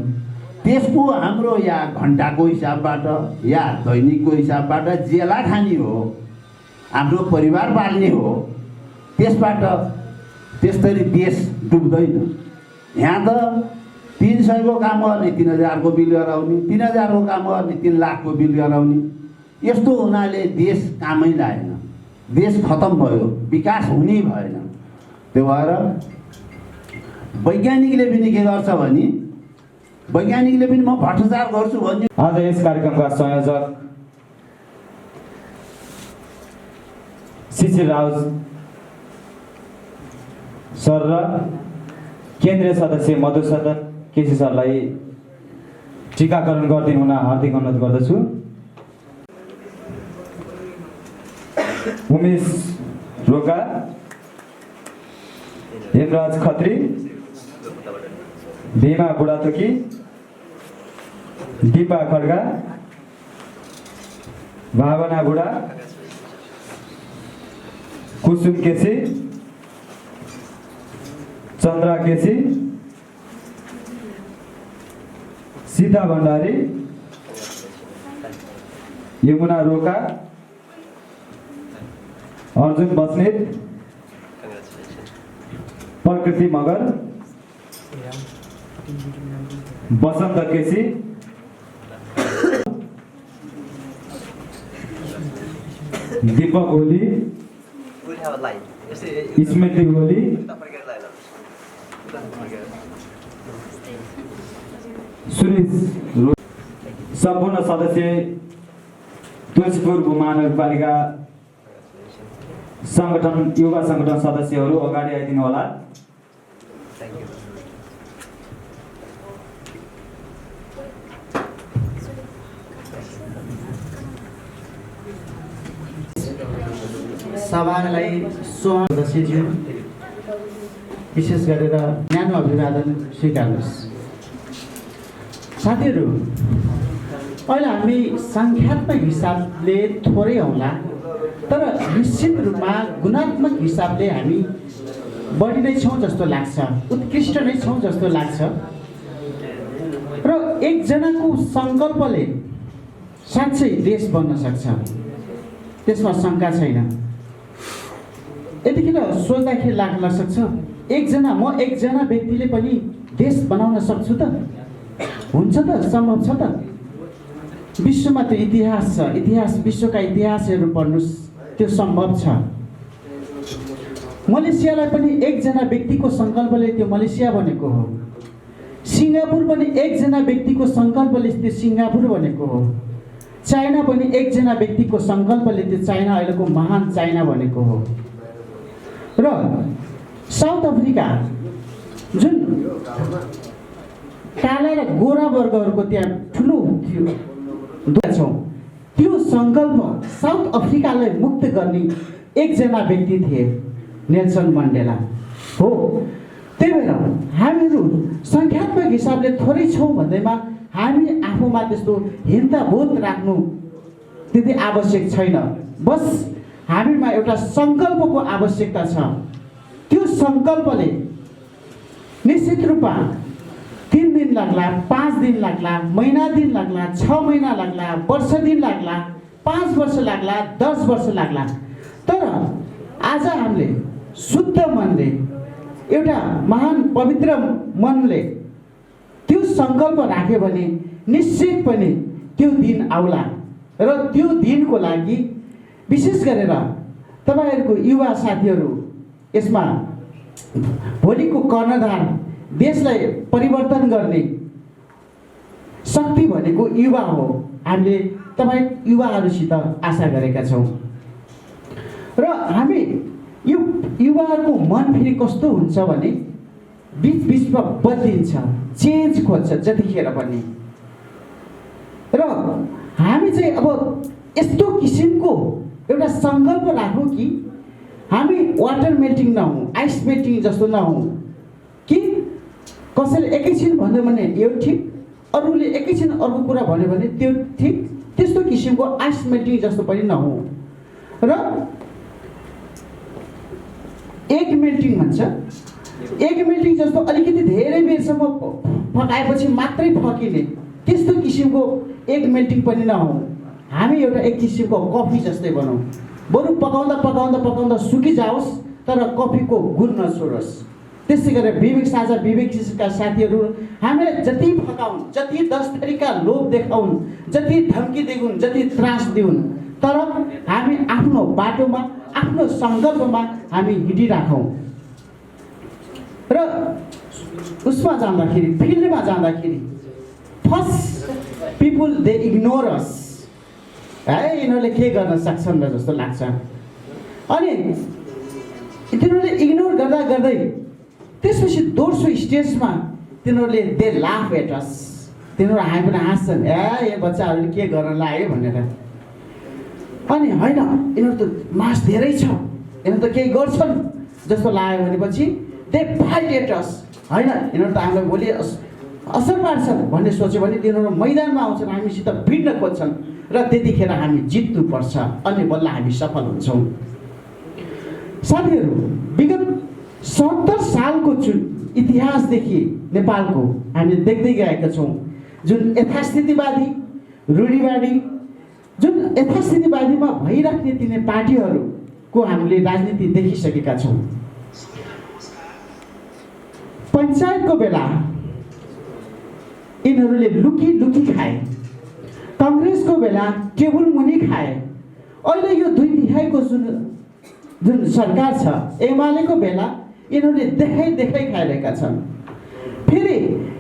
त्यसको हाम्रो या घन्टाको हिसाबबाट या दैनिकको हिसाबबाट जेला खाने हो, हाम्रो परिवार पाल्ने हो। त्यसबाट त्यसरी देश डुब्दैन। यहाँ त 300 को काम गर्ने 3000 को बिल गराउने, 3000 को काम गर्ने 3 लाख को बिल गराउने। यस्तो हुनाले देश कामै लागेन, देश खतम भयो, विकास हुने भएन। त्यो भएर वैज्ञानिकले पनि के गर्छ भने वैज्ञानिकले पनि म भ्रष्टाचार गर्छु भन्ने। आज यस कार्यक्रमका संयोजक शिशिर राउत सर र केन्द्रीय सदस्य मधुसूदन केसी सरलाई टीकाकरण गरिदिनु हुन हार्दिक अनुरोध गर्दछु। उमेश रोका, हेमराज खत्री, भीमा बुढाथोकी, दीपा खड्गा, भावना बुढा, कुसुम केसी, चन्द्रा केसी, सीता भण्डारी, यमुना रोका, अर्जुन बस्नेत, प्रकृति मगर, बसन्त केसी, दीपक ओली, स्मृति ओली, सुरेश, सम्पूर्ण सदस्य तुलसीपुर महानगरपालिका संगठन युवा संगठन सदस्यहरू अगाडि आइदिनु होला। सभालाई सदस्यज्यू विशेष गरेर न्यानो अभिवादन स्वीकार्नुहोस्। साथीहरू, अहिले हामी सङ्ख्यात्मक हिसाबले थोरै होला, तर निश्चित रूपमा गुणात्मक हिसाबले हामी बढी नै छौँ जस्तो लाग्छ, उत्कृष्ट नै छौँ जस्तो लाग्छ। र एकजनाको सङ्कल्पले साँच्चै देश बन्न सक्छ, त्यसमा शङ्का छैन। यतिखेर सोच्दाखेरि लाग्न सक्छ, म एकजना व्यक्तिले पनि देश बनाउन सक्छु त? हुन्छ त? सम्भव छ त? विश्वमा त्यो इतिहास छ, विश्वका इतिहासहरू पढ्नुहोस्, त्यो सम्भव छ। मलेसियालाई पनि एकजना व्यक्तिको सङ्कल्पले त्यो मलेसिया बनेको हो। सिङ्गापुर पनि एकजना व्यक्तिको सङ्कल्पले त्यो सिङ्गापुर बनेको हो। चाइना पनि एकजना व्यक्तिको सङ्कल्पले त्यो चाइना अहिलेको महान चाइना बनेको हो। र साउथ अफ्रिका जुन काला र गोरा वर्गहरूको त्यहाँ ठुलो थियो, त्यो सङ्कल्प साउथ अफ्रिकालाई मुक्त गर्ने एकजना व्यक्ति थिए, नेल्सन मण्डेला हो। त्यही भएर हामीहरू सङ्ख्यात्मक हिसाबले थोरै छौँ भन्दैमा हामी आफूमा त्यस्तो हिंसाबोध राख्नु त्यति आवश्यक छैन। बस हामीमा एउटा सङ्कल्पको आवश्यकता छ। त्यो सङ्कल्पले निश्चित रूपमा 3 दिन लाग्ला, 5 दिन लाग्ला, महिना दिन लाग्ला, 6 महिना लाग्ला, वर्ष दिन लाग्ला, 5 वर्ष लाग्ला, 10 वर्ष लाग्ला। तर आज हामीले शुद्ध मनले, एउटा महान पवित्र मनले त्यो सङ्कल्प राख्यो भने निश्चित पनि त्यो दिन आउला र त्यो दिनको लागि विशेष गरेर तपाईँहरूको युवा साथीहरू यसमा भोलिको कर्णधार देशलाई परिवर्तन गर्ने शक्ति भनेको युवा हो। हामीले तपाईँ युवाहरूसित आशा गरेका छौँ र हामी यो युवाहरूको मन फेरि कस्तो हुन्छ भने बिचमा बदलिन्छ, चेन्ज खोज्छ जतिखेर पनि। र हामी चाहिँ अब यस्तो किसिमको एउटा सङ्कल्प राखौँ कि हामी वाटर मेल्टिङ नहौँ, आइस मेल्टिङ जस्तो नहौँ कि कसैले एकैछिन भन्यो भने यो ठिक, अरूले एकैछिन अर्को कुरा भन्यो भने त्यो ठिक, त्यस्तो किसिमको आइस मेल्टिङ जस्तो पनि नहौँ र एग मेल्टिङ भन्छ, एग मेल्टिङ जस्तो अलिकति धेरै बेरसम्म पकाएपछि मात्रै फकिने त्यस्तो किसिमको एग मेल्टिङ पनि नहौँ। हामी एउटा एक किसिमको कफी जस्तै बनाऊँ, बरु पकाउँदा पकाउँदा पकाउँदा सुकिजाओस् तर कफीको गुण नछोडोस्। त्यसै गरेर विवेक साझा विवेकका साथीहरू हामीले जति फकाउन्, जति 10 थरीका लोभ देखाउन्, जति धम्की दिउन्, जति त्रास दिउन्, तर हामी आफ्नो बाटोमा, आफ्नो सङ्कल्पमा हामी हिँडिराखौँ र उसमा जाँदाखेरि, फिल्डमा जाँदाखेरि फर्स्ट पिपुल दे इग्नोर अस, है यिनीहरूले के गर्न सक्छन् र जस्तो लाग्छ। अनि तिनीहरूले इग्नोर गर्दा गर्दै त्यसपछि दोस्रो स्टेजमा तिनीहरूले दे लाफ एट अस, तिनीहरू हामी पनि हाँस्छन्, ए यो बच्चाहरूले के गर्न लाग्यो भनेर। अनि होइन यिनीहरू त मास धेरै छ, यिनीहरू त केही गर्छन् जस्तो लाग्यो भनेपछि दे फाइट एट अस, होइन यिनीहरू त हामीलाई भोलि असर पार्छन् भन्ने सोच्यो भने तिनीहरू मैदानमा आउँछन्, हामीसित भिड्न खोज्छन् र त्यतिखेर हामी जित्नुपर्छ, अनि बल्ल हामी सफल हुन्छौँ। साथीहरू, विगत 70 सालको इतिहासदेखि नेपालको हामीले देख्दै गएका छौँ जुन यथास्थितिवादी, रूढिवादी, जुन यथास्थितिवादीमा भइराख्ने तिनै पार्टीहरूको हामीले राजनीति देखिसकेका छौँ। पञ्चायतको बेला यिनीहरूले लुकी लुकी खाए, काङ्ग्रेसको बेला टेबुल मुनि खाए, अहिले यो 2/3 जुन सरकार छ एमालेको बेला यिनीहरूले देखाइ देखाइ खाइरहेका छन्। फेरि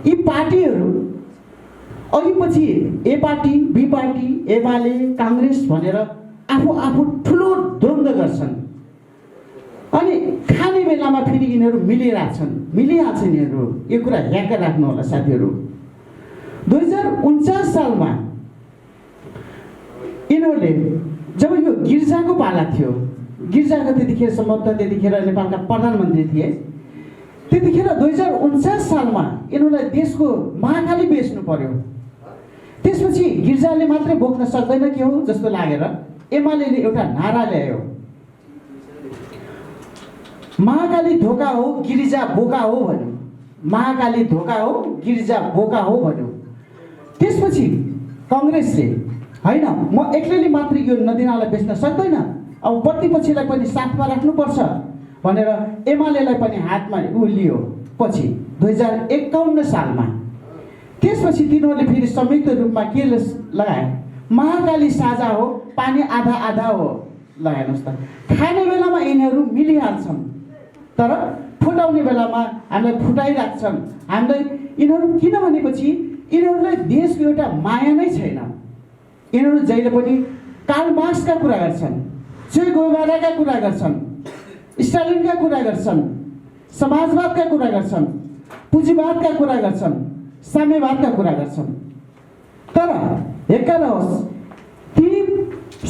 यी पार्टीहरू अघि पछि A party, B party, Emale, Congress भनेर आफू ठुलो द्वन्द्व गर्छन्, अनि खाने बेलामा फेरि यिनीहरू मिलिहाल्छन् यिनीहरू। यो कुरा याद राख्नु होला साथीहरू। 2049 सालमा यिनीहरूले जब यो गिर्जाको पाला थियो, गिर्जाको त्यतिखेर नेपालका प्रधानमन्त्री थिए, त्यतिखेर 2049 सालमा यिनीहरूलाई देशको महाकाली बेच्नु पर्यो। त्यसपछि गिर्जाले मात्रै बोक्न सक्दैन के हो जस्तो लागेर एमालेले एउटा नारा ल्यायो, महाकाली धोका हो गिरिजा बोका हो भन्यो, महाकाली धोका हो गिरिजा बोका हो भन्यो। त्यसपछि काङ्ग्रेसले होइन म एक्लैले मात्र यो नदीनालाई बेच्न सक्दैन, अब प्रतिपक्षलाई पनि साथमा राख्नुपर्छ भनेर एमालेलाई पनि हातमा लियो पछि 2051 सालमा। त्यसपछि तिनीहरूले फेरि संयुक्त रूपमा के लगाए, महाकाली साझा हो पानी आधा आधा हो लगाएनस् त। खाने बेलामा यिनीहरू मिलिहाल्छन् तर फुटाउने बेलामा हामीलाई फुटाइराख्छन्। हामीलाई यिनीहरू किन भनेपछि यिनीहरूलाई देशको एउटा माया नै छैन। यिनीहरू जहिले पनि कार्ल मार्क्सका कुरा गर्छन्, चे गुएभाराका कुरा गर्छन्, स्टालिनका कुरा गर्छन्, समाजवादका कुरा गर्छन्, पुँजीवादका कुरा गर्छन्, साम्यवादका कुरा गर्छन्। तर हेक्का रहोस् ती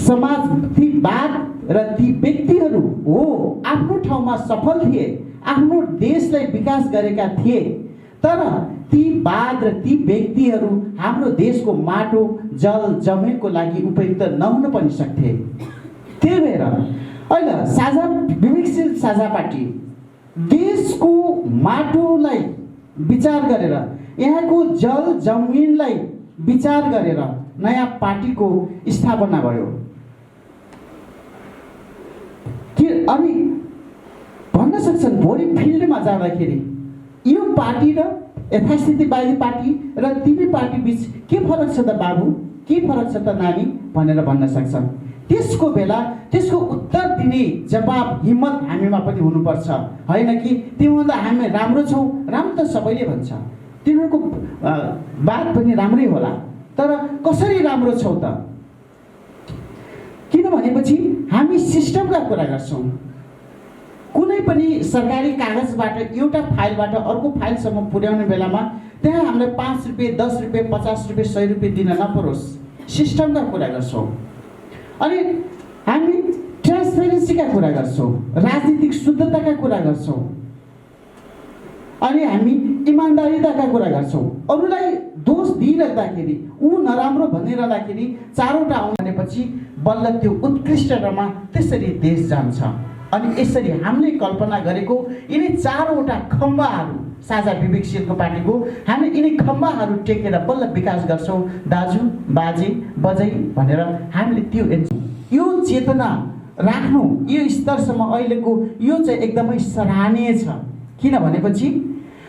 समाज, ती वाद र ती व्यक्तिहरू हो आफ्नो ठाउँमा सफल थिए, आफ्नो देशलाई विकास गरेका थिए, तर ती वाद र ती व्यक्तिहरू हाम्रो देशको माटो जल जमिनको लागि उपयुक्त नहुन पनि सक्थे। त्यही भएर अहिले साझा विवेकशील साझा पार्टी देशको माटोलाई विचार गरेर, यहाँको जल जमिनलाई विचार गरेर नयाँ पार्टीको स्थापना भयो। के अनि भन्न सक्छन् भोलि फिल्डमा जाँदाखेरि यो पार्टी र यथास्थितिवादी पार्टी र तिमी पार्टी बिच के फरक छ त बाबु, के फरक छ त नानी भनेर भन्न सक्छन्। त्यसको बेला त्यसको उत्तर दिने जवाब हिम्मत हामीमा पनि हुनुपर्छ, होइन कि तिमीभन्दा हामी राम्रो छौँ, राम्रो त सबैले भन्छ, तिनीहरूको बात पनि राम्रै होला, तर कसरी राम्रो छौ त? किन भनेपछि हामी सिस्टमका कुरा गर्छौँ। कुनै पनि सरकारी कागजबाट एउटा फाइलबाट अर्को फाइलसम्म पुर्याउने बेलामा त्यहाँ हामीलाई 5 रुपियाँ 10 रुपियाँ 50 रुपियाँ 100 रुपियाँ दिन नपरोस्, सिस्टमका कुरा गर्छौँ। अनि हामी ट्रान्सपेरेन्सीका कुरा गर्छौँ, राजनीतिक शुद्धताका कुरा गर्छौँ, अनि हामी इमान्दारिताका कुरा गर्छौँ। अरूलाई दोष दिइरहँदाखेरि ऊ नराम्रो भनिरहँदाखेरि चारवटा आउनेपछि बल्ल त्यो उत्कृष्टतामा त्यसरी देश जान्छ। अनि यसरी हामीले कल्पना गरेको यिनी चारवटा खम्बाहरू साझा विवेकशीलको पार्टीको, हामी यिनी खम्बाहरू टेकेर बल्ल विकास गर्छौँ दाजु बाजे बजै भनेर हामीले त्यो यो चेतना राख्नु यो स्तरसम्म अहिलेको यो चाहिँ एकदमै सराहनीय छ। किन भनेपछि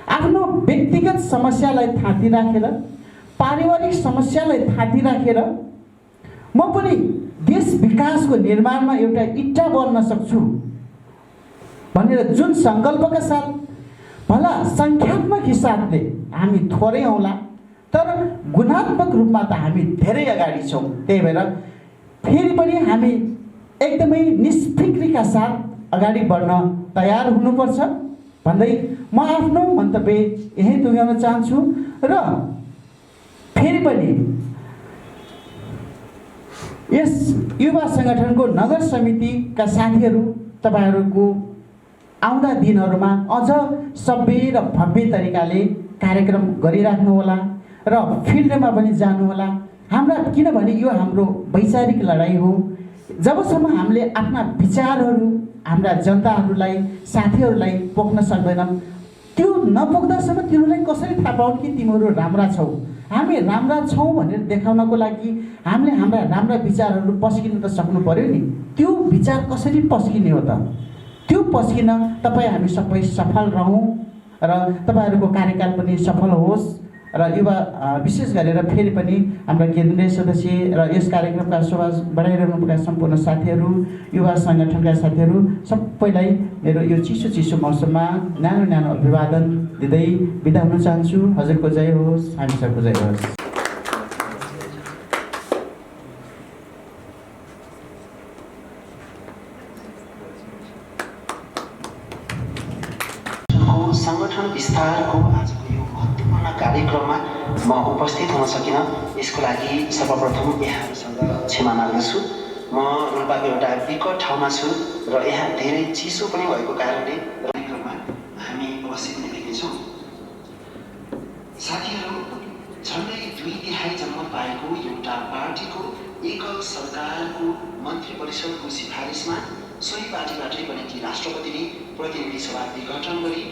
आफ्नो व्यक्तिगत समस्यालाई थाती राखेर, पारिवारिक समस्यालाई थाती राखेर म पनि देश विकासको निर्माणमा एउटा इट्टा बन्न सक्छु भनेर जुन सङ्कल्पका साथ, भला सङ्ख्यात्मक हिसाबले हामी थोरै आउला तर गुणात्मक रूपमा त हामी धेरै अगाडि छौँ। त्यही भएर फेरि पनि हामी एकदमै निष्फिक्रीका साथ अगाडि बढ्न तयार हुनुपर्छ भन्दै म आफ्नो मन्तव्य यही टुङ्ग्याउन चाहन्छु। र फेरि पनि यस युवा सङ्गठनको नगर समितिका साथीहरू, तपाईँहरूको आउँदा दिनहरूमा अझ सभ्य र भव्य तरिकाले कार्यक्रम गरिराख्नुहोला र फिल्डमा पनि जानुहोला। हाम्रा किनभने यो हाम्रो वैचारिक लडाइँ हो। जबसम्म हामीले आफ्ना विचारहरू हाम्रा जनताहरूलाई, साथीहरूलाई पोख्न सक्दैनौँ, त्यो नपोख्दासम्म तिनीहरूलाई कसरी थाहा पाउन् कि तिमीहरू राम्रा छौ? हामी राम्रा छौँ भनेर देखाउनको लागि हामीले हाम्रा राम्रा विचारहरू पस्किन त सक्नु पर्यो नि। त्यो विचार कसरी पस्किने हो त? त्यो पस्किन तपाईँ हामी सबै सफल रहौँ र तपाईँहरूको कार्यकाल पनि सफल होस्। र युवा विशेष गरेर फेरि पनि हाम्रा केन्द्रीय सदस्य र यस कार्यक्रमका शोभा बढाइरहनुभएका सम्पूर्ण साथीहरू, युवा सङ्गठनका साथीहरू सबैलाई मेरो यो चिसो चिसो मौसममा न्यानो न्यानो अभिवादन दिँदै बिदा हुन चाहन्छु। हजुरको जय होस्, हामी सबको जय होस्। सङ्गठन विस्तारको आजको यो महत्त्वपूर्ण कार्यक्रममा म उपस्थित हुन सकिनँ, यसको लागि सर्वप्रथम यहाँहरूसँग क्षमा माग्दछु। म रोल्पाको एउटा विकट ठाउँमा छु र यहाँ धेरै चिसो पनि भएको कारणले कार्यक्रममा हामी उपस्थित हुन सकेछौँ। साथीहरू, झन्डै 2/3 जनमत पाएको एउटा पार्टीको एकल सरकारको मन्त्री परिषदको सिफारिसमा सोही पार्टीबाटै बनेकी राष्ट्रपतिले प्रतिनिधि सभा विघटन गरी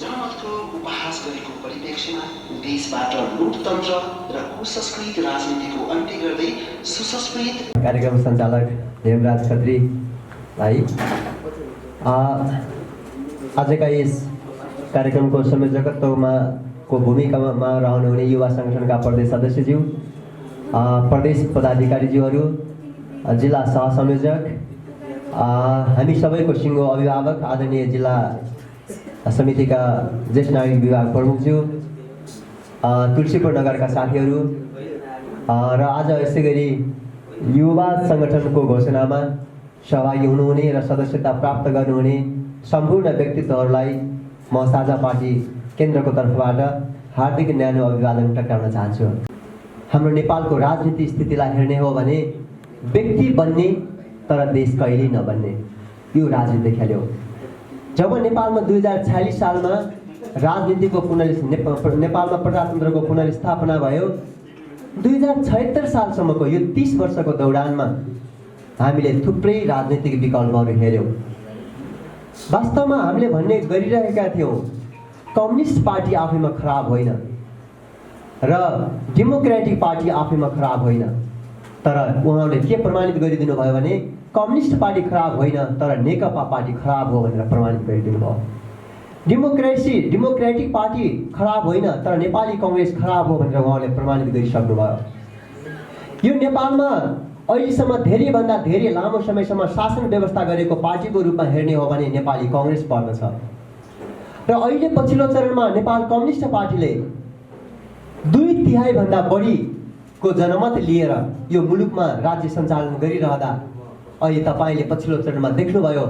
जनमतको उपहास गरेको परिप्रेक्ष्यमा देशबाट लोकतन्त्र र कुसंस्कृत राजनीतिको अन्त्य गर्दै सुसंस्कृत कार्यक्रम सञ्चालक हेमराज खत्री आजका यस कार्यक्रमको संयोजकत्वमा भूमिकामा रहनुहुने युवा सङ्गठनका प्रदेश सदस्यज्यू, प्रदेश पदाधिकारीज्यूहरू, जिल्ला सहसंयोजक, हामी सबैको सिङ्गो अभिभावक आदरणीय जिल्ला समितिका ज्येष्ठ नागरिक विभाग प्रमुखज्यू, तुलसीपुर नगरका साथीहरू र आज यसै गरी युवा सङ्गठनको घोषणामा सहभागी हुनुहुने र सदस्यता प्राप्त गर्नुहुने सम्पूर्ण व्यक्तित्वहरूलाई म साझा पार्टी केन्द्रको तर्फबाट हार्दिक न्यानो अभिवादन टक्राउन चाहन्छु। हाम्रो नेपालको राजनीति स्थितिलाई हेर्ने हो भने व्यक्ति बन्ने तर देश कहिल्यै नबन्ने यो राजनीति खेल्यो। जब नेपालमा 2046 सालमा राजनीतिको नेपालमा प्रजातन्त्रको पुनर्स्थापना भयो, 2076 सालसम्मको यो 30 वर्षको दौडानमा हामीले थुप्रै राजनीतिक विकल्पहरू हेऱ्यौँ। वास्तवमा हामीले भन्ने गरिरहेका थियौँ कम्युनिस्ट पार्टी आफैमा खराब होइन र डेमोक्रेटिक पार्टी आफैमा खराब होइन, तर उहाँले के प्रमाणित गरिदिनु भयो भने कम्युनिस्ट पार्टी खराब होइन तर नेकपा पार्टी खराब हो भनेर प्रमाणित गरिदिनु भयो। डेमोक्रेटिक पार्टी खराब होइन, तर नेपाली कङ्ग्रेस खराब हो भनेर उहाँले प्रमाणित गरिसक्नुभयो। यो नेपालमा अहिलेसम्म धेरैभन्दा धेरै लामो समयसम्म शासन व्यवस्था गरेको पार्टीको रूपमा हेर्ने हो भने नेपाली कङ्ग्रेस पर्दछ। र अहिले पछिल्लो चरणमा नेपाल कम्युनिस्ट पार्टीले 2/3 भन्दा बढीको जनमत लिएर यो मुलुकमा राज्य सञ्चालन गरिरहँदा अहिले तपाईँले पछिल्लो चरणमा देख्नुभयो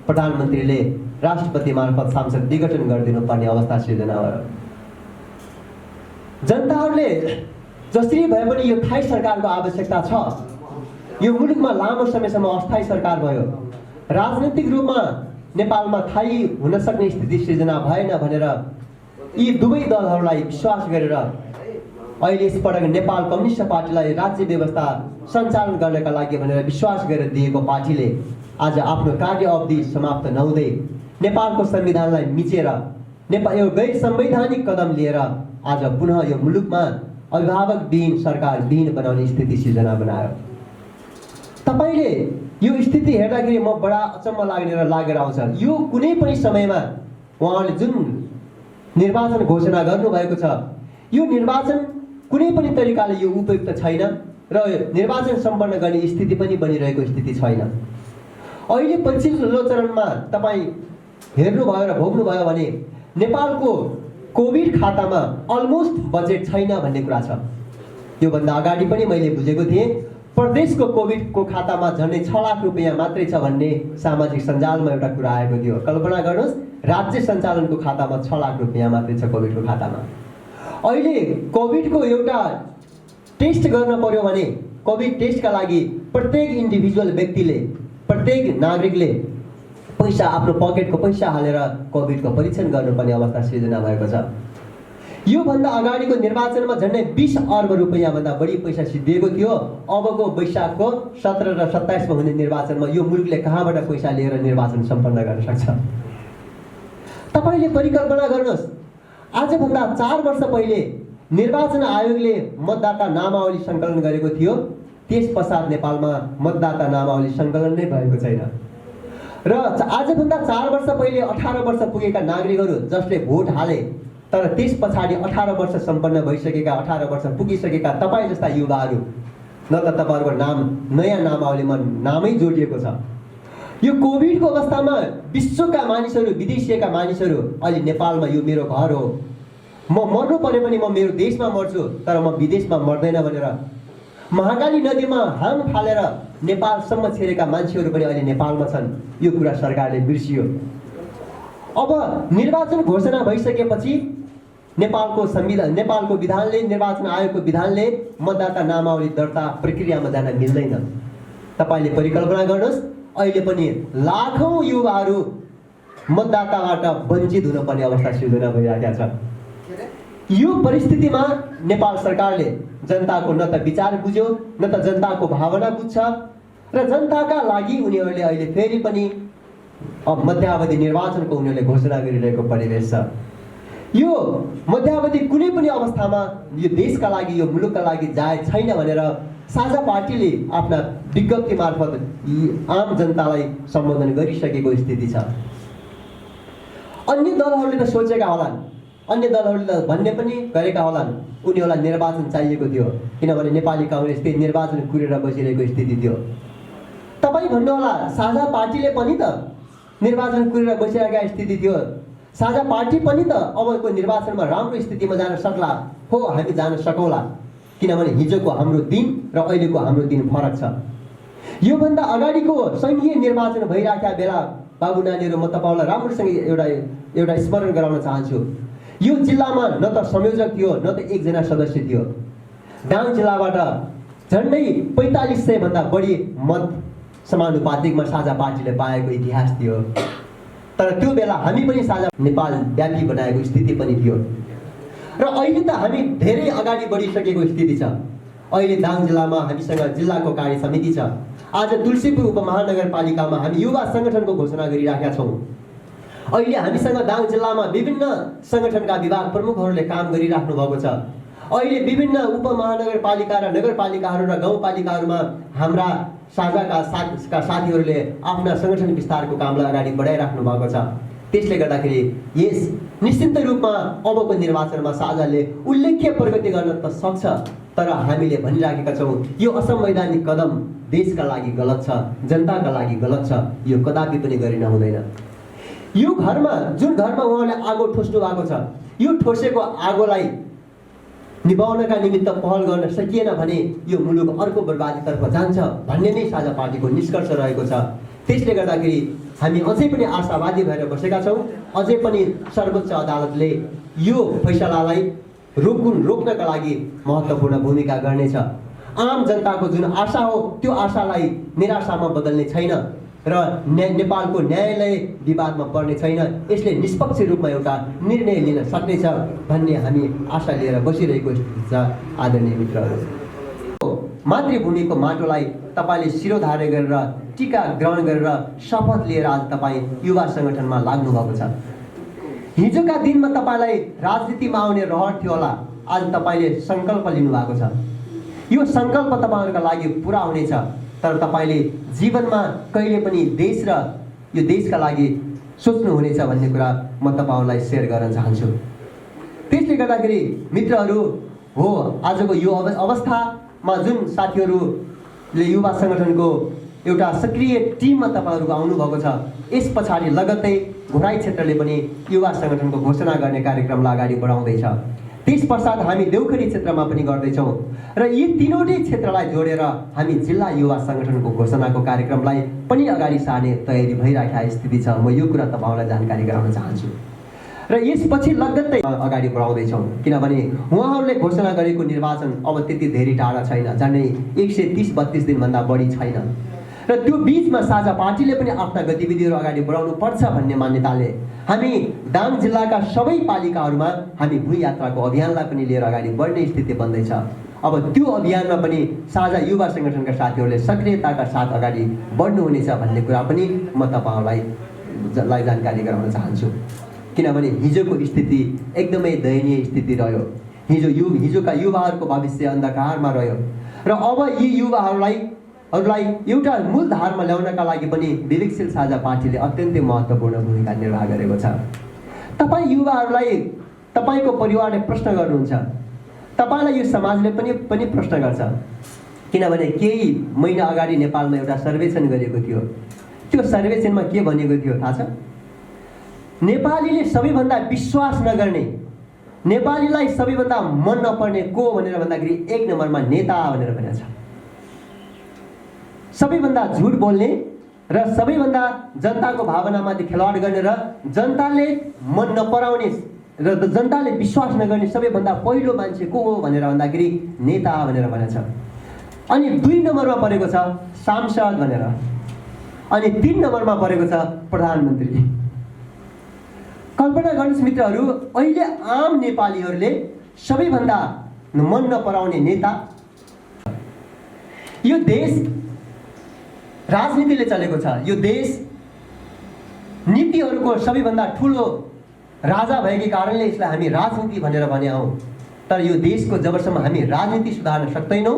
प्रधानमन्त्रीले राष्ट्रपति मार्फत सांसद विघटन गरिदिनु पर्ने अवस्था सिर्जना भयो। जनताहरूले जसरी भए पनि यो थाई सरकारको आवश्यकता छ। यो मुलुकमा लामो समयसम्म अस्थायी सरकार भयो। राजनैतिक रूपमा नेपालमा थाई हुन सक्ने स्थिति सिर्जना भएन भनेर यी दुवै दलहरूलाई विश्वास गरेर अहिले यसपटक नेपाल कम्युनिस्ट पार्टीलाई राज्य व्यवस्था सञ्चालन गर्नका लागि भनेर विश्वास गरेर दिएको पार्टीले आज आफ्नो कार्य अवधि समाप्त नहुँदै नेपालको संविधानलाई मिचेर यो गैर संवैधानिक कदम लिएर आज पुनः यो मुलुकमा अभिभावकविहीन सरकार विहीन बनाउने स्थिति सिर्जना बनायो। तपाईँले यो स्थिति हेर्दाखेरि म बडा अचम्म लागेर आउँछ। यो कुनै पनि समयमा उहाँहरूले जुन निर्वाचन घोषणा गर्नुभएको छ, यो निर्वाचन कुनै पनि तरिकाले यो उपयुक्त छैन र निर्वाचन सम्पन्न गर्ने स्थिति पनि बनिरहेको स्थिति छैन। अहिले पछिल्लो चरणमा तपाईँ हेर्नुभयो र भोग्नुभयो भने नेपालको कोभिड खातामा अलमोस्ट बजेट छैन भन्ने कुरा छ। योभन्दा अगाडि पनि मैले बुझेको थिएँ प्रदेशको कोभिडको खातामा झन्डै 6 लाख रुपियाँ मात्रै छ भन्ने सामाजिक सञ्जालमा एउटा कुरा आएको थियो। कल्पना गर्नुहोस्, राज्य सञ्चालनको खातामा 6 लाख रुपियाँ मात्रै छ कोभिडको खातामा। अहिले कोभिडको एउटा टेस्ट गर्न पर्यो भने कोभिड टेस्टका लागि प्रत्येक इन्डिभिजुअल व्यक्तिले, प्रत्येक नागरिकले पैसा आफ्नो पकेटको पैसा हालेर कोभिडको परीक्षण गर्नुपर्ने अवस्था सिर्जना भएको छ। योभन्दा अगाडिको निर्वाचनमा झन्डै 20 अर्ब रुपियाँ भन्दा बढी पैसा सिद्धिएको थियो। अबको वैशाखको 17 र 27 मा हुने निर्वाचनमा यो मुलुकले कहाँबाट पैसा लिएर निर्वाचन सम्पन्न गर्न सक्छ? तपाईले परिकल्पना गर्नुहोस्, आजभन्दा 4 वर्ष पहिले निर्वाचन आयोगले मतदाता नामावली सङ्कलन गरेको थियो। त्यस पश्चात नेपालमा मतदाता नामावली सङ्कलन नै भएको छैन। र आजभन्दा 4 वर्ष पहिले 18 वर्ष पुगेका नागरिकहरू जसले भोट हाले, तर त्यस पछाडि 18 वर्ष सम्पन्न भइसकेका, 18 वर्ष पुगिसकेका तपाईँ जस्ता युवाहरू न त तपाईँहरूको नाम नयाँ नामावलीमा नामै जोडिएको छ। यो कोभिडको अवस्थामा विश्वका मानिसहरू, विदेशीका मानिसहरू अहिले नेपालमा यो मेरो घर हो, म मर्नु पर्यो भने म मेरो देशमा मर्छु तर म विदेशमा मर्दैन भनेर महाकाली नदीमा हाम फालेर नेपालसम्म छिरेका मान्छेहरू पनि अहिले नेपालमा छन्। यो कुरा सरकारले बिर्सियो। अब निर्वाचन घोषणा भइसकेपछि नेपालको संविधान, नेपालको विधानले, निर्वाचन आयोगको विधानले मतदाता नामावली दर्ता प्रक्रियामा जान मिल्दैन। तपाईँले परिकल्पना गर्नुहोस्, अहिले पनि लाखौँ युवाहरू मतदाताबाट वञ्चित हुनुपर्ने अवस्था सिर्जना भइरहेको छ। यो परिस्थितिमा नेपाल सरकारले जनताको न त विचार बुझ्यो, न त जनताको भावना बुझ्छ र जनताका लागि उनीहरूले अहिले फेरि पनि अब मध्यावधि निर्वाचनको उनीहरूले घोषणा गरिरहेको परिवेश छ। यो मध्यावधि कुनै पनि अवस्थामा यो देशका लागि, यो मुलुकका लागि जायज छैन भनेर साझा पार्टीले आफ्ना विज्ञप्ति मार्फत आम जनतालाई सम्बोधन गरिसकेको स्थिति छ। अन्य दलहरूले त सोचेका होलान्, अन्य दलहरूले त भन्ने पनि गरेका होलान् उनीहरूलाई निर्वाचन चाहिएको थियो, किनभने नेपाली काङ्ग्रेस त्यही निर्वाचन कुरेर बसिरहेको स्थिति थियो। तपाईँ भन्नुहोला साझा पार्टीले पनि त निर्वाचन कुरेर बसिरहेका स्थिति थियो, साझा पार्टी पनि त अबको निर्वाचनमा राम्रो स्थितिमा जान सक्ला। हो, हामी जान सकौँला, किनभने हिजोको हाम्रो दिन र अहिलेको हाम्रो दिन फरक छ। योभन्दा अगाडिको सङ्घीय निर्वाचन भइरहेका बेला बाबु नानीहरू, म तपाईँलाई राम्रोसँग एउटा स्मरण गराउन चाहन्छु। यो जिल्लामा न त संयोजक थियो, न त एकजना सदस्य थियो। दाङ जिल्लाबाट झन्डै 4500 भन्दा बढी मत समानुपातिकमा साझा पार्टीले पाएको इतिहास थियो। तर त्यो बेला हामी पनि साझा नेपाल व्यापी बनाएको स्थिति पनि थियो र अहिले त हामी धेरै अगाडि बढिसकेको स्थिति छ। अहिले दाङ जिल्लामा हामीसँग जिल्लाको कार्य समिति छ। आज तुलसीपुर उपमहानगरपालिकामा हामी युवा सङ्गठनको घोषणा गरिराखेका छौँ। अहिले हामीसँग दाङ जिल्लामा विभिन्न सङ्गठनका विभाग प्रमुखहरूले काम गरिराख्नु भएको छ। अहिले विभिन्न उपमहानगरपालिका र नगरपालिकाहरू र गाउँपालिकाहरूमा हाम्रा साझाका साथीहरूले आफ्ना सङ्गठन विस्तारको कामलाई अगाडि बढाइराख्नु भएको छ। त्यसले गर्दाखेरि यस निश्चित रूपमा अबको निर्वाचनमा साझाले उल्लेख्य प्रगति गर्न त सक्छ, तर हामीले भनिराखेका छौँ यो असंवैधानिक कदम देशका लागि गलत छ, जनताका लागि गलत छ, यो कदापि पनि गरिन हुँदैन। यो घरमा जुन घरमा उहाँले आगो ठोस्नु भएको छ, यो ठोसेको आगोलाई निभाउनका निमित्त पहल गर्न सकिएन भने यो मुलुक अर्को बर्बादीतर्फ जान्छ भन्ने नै साझा पार्टीको निष्कर्ष रहेको छ। त्यसले गर्दाखेरि हामी अझै पनि आशावादी भएर बसेका छौँ। अझै पनि सर्वोच्च अदालतले यो फैसलालाई रोक्नका लागि महत्त्वपूर्ण भूमिका गर्नेछ। आम जनताको जुन आशा हो त्यो आशालाई निराशामा बदल्ने छैन र नेपालको न्यायालय विवादमा पर्ने छैन। यसले निष्पक्ष रूपमा एउटा निर्णय लिन सक्नेछ भन्ने हामी आशा लिएर बसिरहेको स्थिति छ। आदरणीय मित्रहरू, मातृभूमिको माटोलाई तपाईँले शिरोधार्य गरेर टीका ग्रहण गरेर शपथ लिएर आज तपाईँ युवा सङ्गठनमा लाग्नु भएको छ। हिजोका दिनमा तपाईँलाई राजनीतिमा आउने रहर थियो होला, आज तपाईँले सङ्कल्प लिनुभएको छ। यो सङ्कल्प तपाईँहरूका लागि पुरा हुनेछ, तर तपाईँले जीवनमा कहिले पनि देश र यो देशका लागि सोच्नुहुनेछ भन्ने कुरा म तपाईँहरूलाई सेयर गर्न चाहन्छु। त्यसले गर्दाखेरि मित्रहरू हो, आजको यो अवस्थामा जुन साथीहरूले युवा सङ्गठनको एउटा सक्रिय टिममा तपाईँहरूको आउनुभएको छ, यस पछाडि लगत्तै घोराई क्षेत्रले पनि युवा सङ्गठनको घोषणा गर्ने कार्यक्रमलाई अगाडि बढाउँदैछ। त्यस पश्चात हामी देउखरी क्षेत्रमा पनि गर्दैछौँ र यी तीनवटै क्षेत्रलाई जोडेर हामी जिल्ला युवा सङ्गठनको घोषणाको कार्यक्रमलाई पनि अगाडि सार्ने तयारी भइरहेको स्थिति छ। म यो कुरा तपाईँहरूलाई जानकारी गराउन चाहन्छु र यसपछि लगत्तै अगाडि बढाउँदैछौँ, किनभने उहाँहरूले घोषणा गरेको निर्वाचन अब त्यति धेरै टाढा छैन, झन्डै 130-32 दिनभन्दा बढी छैन र त्यो बिचमा साझा पार्टीले पनि आफ्ना गतिविधिहरू अगाडि बढाउनु पर्छ भन्ने मान्यताले हामी दाङ जिल्लाका सबै पालिकाहरूमा हामी भूयात्राको अभियानलाई पनि लिएर अगाडि बढ्ने स्थिति बन्दैछ। अब त्यो अभियानमा पनि साझा युवा सङ्गठनका साथीहरूले सक्रियताका साथ अगाडि बढ्नुहुनेछ भन्ने कुरा पनि म तपाईँहरूलाई जानकारी गराउन चाहन्छु। किनभने हिजोको स्थिति एकदमै दयनीय स्थिति रह्यो। हिजोका युवाहरूको भविष्य अन्धकारमा रह्यो र अब यी युवाहरूलाई एउटा मूल धारमा ल्याउनका लागि पनि विवेकशील साझा पार्टीले अत्यन्तै महत्त्वपूर्ण भूमिका निर्वाह गरेको छ। तपाईँ युवाहरूलाई तपाईँको परिवारले प्रश्न गर्नुहुन्छ, तपाईँलाई यो समाजले पनि प्रश्न गर्छ। किनभने केही महिना अगाडि नेपालमा एउटा सर्वेक्षण गरिएको थियो। त्यो सर्वेक्षणमा के भनेको थियो थाहा छ? नेपालीले सबैभन्दा विश्वास नगर्ने, नेपालीलाई सबैभन्दा मन नपर्ने को भनेर भन्दाखेरि 1 नम्बरमा नेता भनेर भनेको छ। सबैभन्दा झुट बोल्ने र सबैभन्दा जनताको भावनामाथि खेलवाड गर्ने र जनताले मन नपराउने र जनताले विश्वास नगर्ने सबैभन्दा पहिलो मान्छे को हो भनेर भन्दाखेरि नेता भनेर भनेको छ। अनि 2 नम्बरमा परेको छ सांसद भनेर, अनि 3 नम्बरमा परेको छ प्रधानमन्त्री। कल्पना गर्नुहोस् मित्रहरू, अहिले आम नेपालीहरूले सबैभन्दा मन नपराउने नेता। यो देश राजनीतिले चलेको छ। यो देश नीतिहरूको सबैभन्दा ठुलो राजा भएकै कारणले यसलाई हामी राजनीति भनेर भने हौँ। तर यो देशको जबसम्म हामी राजनीति सुधार्न सक्दैनौँ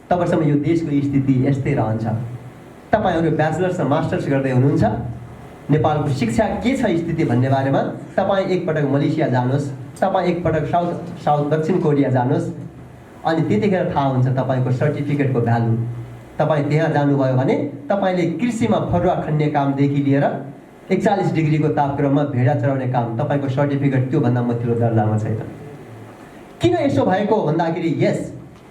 तबसम्म यो देशको स्थिति यस्तै रहन्छ। तपाईँहरू ब्याचलर्स र मास्टर्स गर्दै हुनुहुन्छ, नेपालको शिक्षा के छ स्थिति भन्ने बारेमा तपाईँ एकपटक मलेसिया जानुहोस्, तपाईँ एकपटक दक्षिण कोरिया जानुहोस्, अनि त्यतिखेर थाहा हुन्छ तपाईँको सर्टिफिकेटको भ्यालु। तपाईँ त्यहाँ जानुभयो भने तपाईँले कृषिमा फरुवा खन्ने कामदेखि लिएर 41 डिग्रीको तापक्रममा भेडा चराउने काम, तपाईँको सर्टिफिकेट त्योभन्दा माथिल्लो दर्जामा छैन। किन यसो भएको भन्दाखेरि यस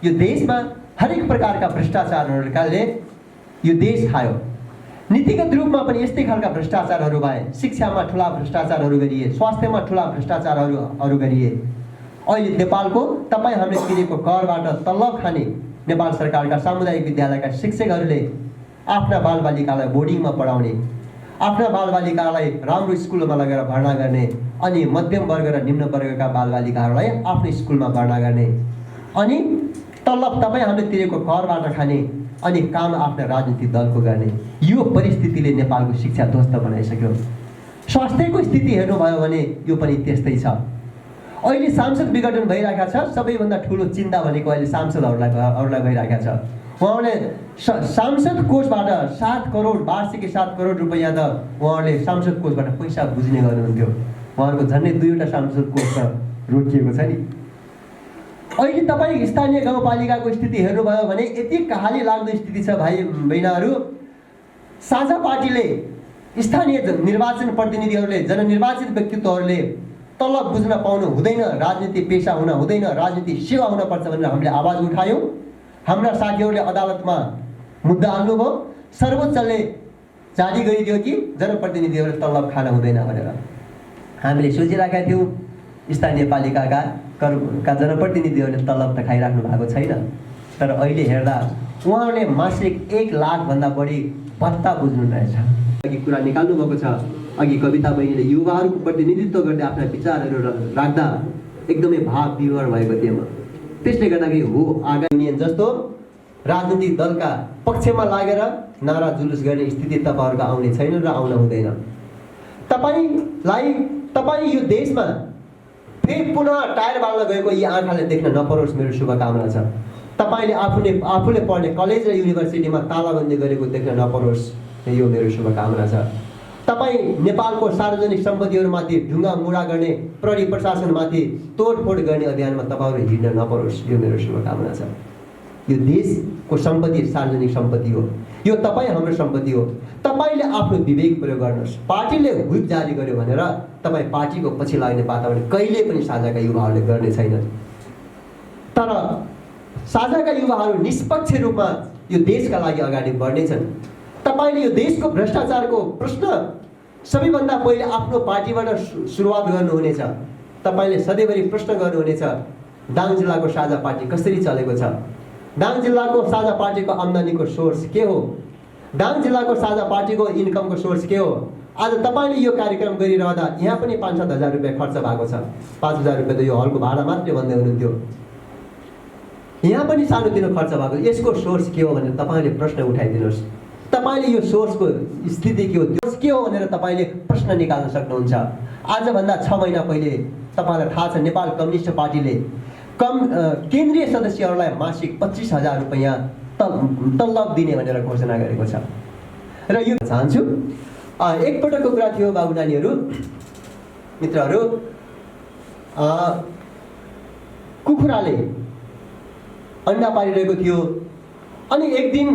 यो देशमा हरेक प्रकारका भ्रष्टाचारहरूले यो देश खायो। नीतिगत रूपमा पनि यस्तै खालका भ्रष्टाचारहरू भए। शिक्षामा ठुला भ्रष्टाचारहरू गरिए, स्वास्थ्यमा ठुला भ्रष्टाचारहरू गरिए। अहिले नेपालको तपाईँ हामीले तिरेको करबाट तलब खाने नेपाल सरकारका सामुदायिक विद्यालयका शिक्षकहरूले आफ्ना बालबालिकालाई बोर्डिङमा पढाउने, आफ्ना बालबालिकालाई राम्रो स्कुलमा लगेर भर्ना गर्ने, अनि मध्यम वर्ग र निम्न वर्गका बालबालिकाहरूलाई आफ्नो स्कुलमा भर्ना गर्ने, अनि तलब तपाईँ हामीले तिरेको करबाट खाने, अनि काम आफ्नो राजनीतिक दलको गर्ने। यो परिस्थितिले नेपालको शिक्षा ध्वस्त बनाइसक्यो। स्वास्थ्यको स्थिति हेर्नुभयो भने यो पनि त्यस्तै छ। अहिले सांसद विघटन भइरहेको छ। सबैभन्दा ठुलो चिन्ता भनेको अहिले सांसदहरूलाई भइरहेको छ। उहाँले सांसद कोषबाट 7 करोड वार्षिक 7 करोड रुपैयाँ त उहाँले सांसद कोषबाट पैसा बुझ्ने गर्नुहुन्थ्यो। उहाँहरूको झन्डै 2वटा सांसद कोष त रोकिएको छ नि। अहिले तपाईँ स्थानीय गाउँपालिकाको स्थिति हेर्नुभयो भने यति कहाली लाग्दो स्थिति छ भाइ बहिनीहरू। साझा पार्टीले स्थानीय निर्वाचन प्रतिनिधिहरूले जननिर्वाचित व्यक्तित्वहरूले तलब बुझ्न पाउनु हुँदैन, राजनीति पेसा हुन हुँदैन, राजनीति सेवा हुनपर्छ भनेर हामीले आवाज उठायौँ। हाम्रा साथीहरूले अदालतमा मुद्दा हाल्नुभयो। सर्वोच्चले जारी गरिदियो कि जनप्रतिनिधिहरूले तलब खान हुँदैन भनेर। हामीले सोचिरहेका थियौँ स्थानीय पालिकाका जनप्रतिनिधिहरूले तलब त खाइराख्नु भएको छैन, तर अहिले हेर्दा उहाँहरूले मासिक 1 लाखभन्दा बढी भत्ता बुझ्नु रहेछ। अघि कुरा निकाल्नु भएको छ, अघि कविता बहिनीले युवाहरूको प्रतिनिधित्व गर्ने आफ्ना विचारहरू राख्दा एकदमै भाव विभोर भएको थिएँ म। त्यसले गर्दाखेरि हो आगामी जस्तो राजनीतिक दलका पक्षमा लागेर नारा जुलुस गर्ने स्थिति तपाईँहरूको आउने छैन र आउन हुँदैन। तपाईँ यो देशमा फेरि पुनः टायर बाल्न गएको यी आँखाले देख्न नपरोस् मेरो शुभकामना छ। तपाईँले आफूले पढ्ने कलेज र युनिभर्सिटीमा तालाबन्दी गरेको देख्न नपरोस् यो मेरो शुभकामना छ। तपाईँ नेपालको सार्वजनिक सम्पत्तिहरूमाथि ढुङ्गा मुढा गर्ने प्रहरी प्रशासनमाथि तोडफोड गर्ने अभियानमा तपाईँहरू हिँड्न नपरोस् यो मेरो शुभकामना छ। यो देशको सम्पत्ति सार्वजनिक सम्पत्ति हो, यो तपाईँ हाम्रो सम्पत्ति हो। तपाईँले आफ्नो विवेक प्रयोग गर्नुहोस्। पार्टीले व्हिप जारी गर्यो भनेर तपाईँ पार्टीको पछि लाग्ने वातावरण कहिले पनि साझाका युवाहरूले गर्ने छैनन्। तर साझाका युवाहरू निष्पक्ष रूपमा यो देशका लागि अगाडि बढ्नेछन्। तपाईँले यो देशको भ्रष्टाचारको प्रश्न सबैभन्दा पहिले आफ्नो पार्टीबाट सुरुवात गर्नुहुनेछ। तपाईँले सधैँभरि प्रश्न गर्नुहुनेछ दाङ जिल्लाको साझा पार्टी कसरी चलेको छ, दाङ जिल्लाको साझा पार्टीको आम्दानीको सोर्स के हो, दाङ जिल्लाको साझा पार्टीको इन्कमको सोर्स के हो। आज तपाईँले यो कार्यक्रम गरिरहँदा यहाँ पनि 5-7 हजार रुपियाँ खर्च भएको छ। 5,000 रुपियाँ त यो हलको भाडा मात्रै भन्दै हुनुहुन्थ्यो। यहाँ पनि सानोतिनो खर्च भएको, यसको सोर्स के हो भनेर तपाईँले प्रश्न उठाइदिनुहोस्। तपाईँले यो सोर्सको स्थिति के हो, त्यो के हो भनेर तपाईँले प्रश्न निकाल्न सक्नुहुन्छ। आजभन्दा 6 महिना पहिले तपाईँलाई थाहा छ नेपाल कम्युनिस्ट पार्टीले केन्द्रीय सदस्यहरूलाई मासिक 25,000 रुपियाँ तलब दिने भनेर घोषणा गरेको छ। र यो चाहन्छु एकपटकको कुरा थियो बाबु नानीहरू मित्रहरू, कुखुराले अन्डा पारिरहेको थियो। अनि एक दिन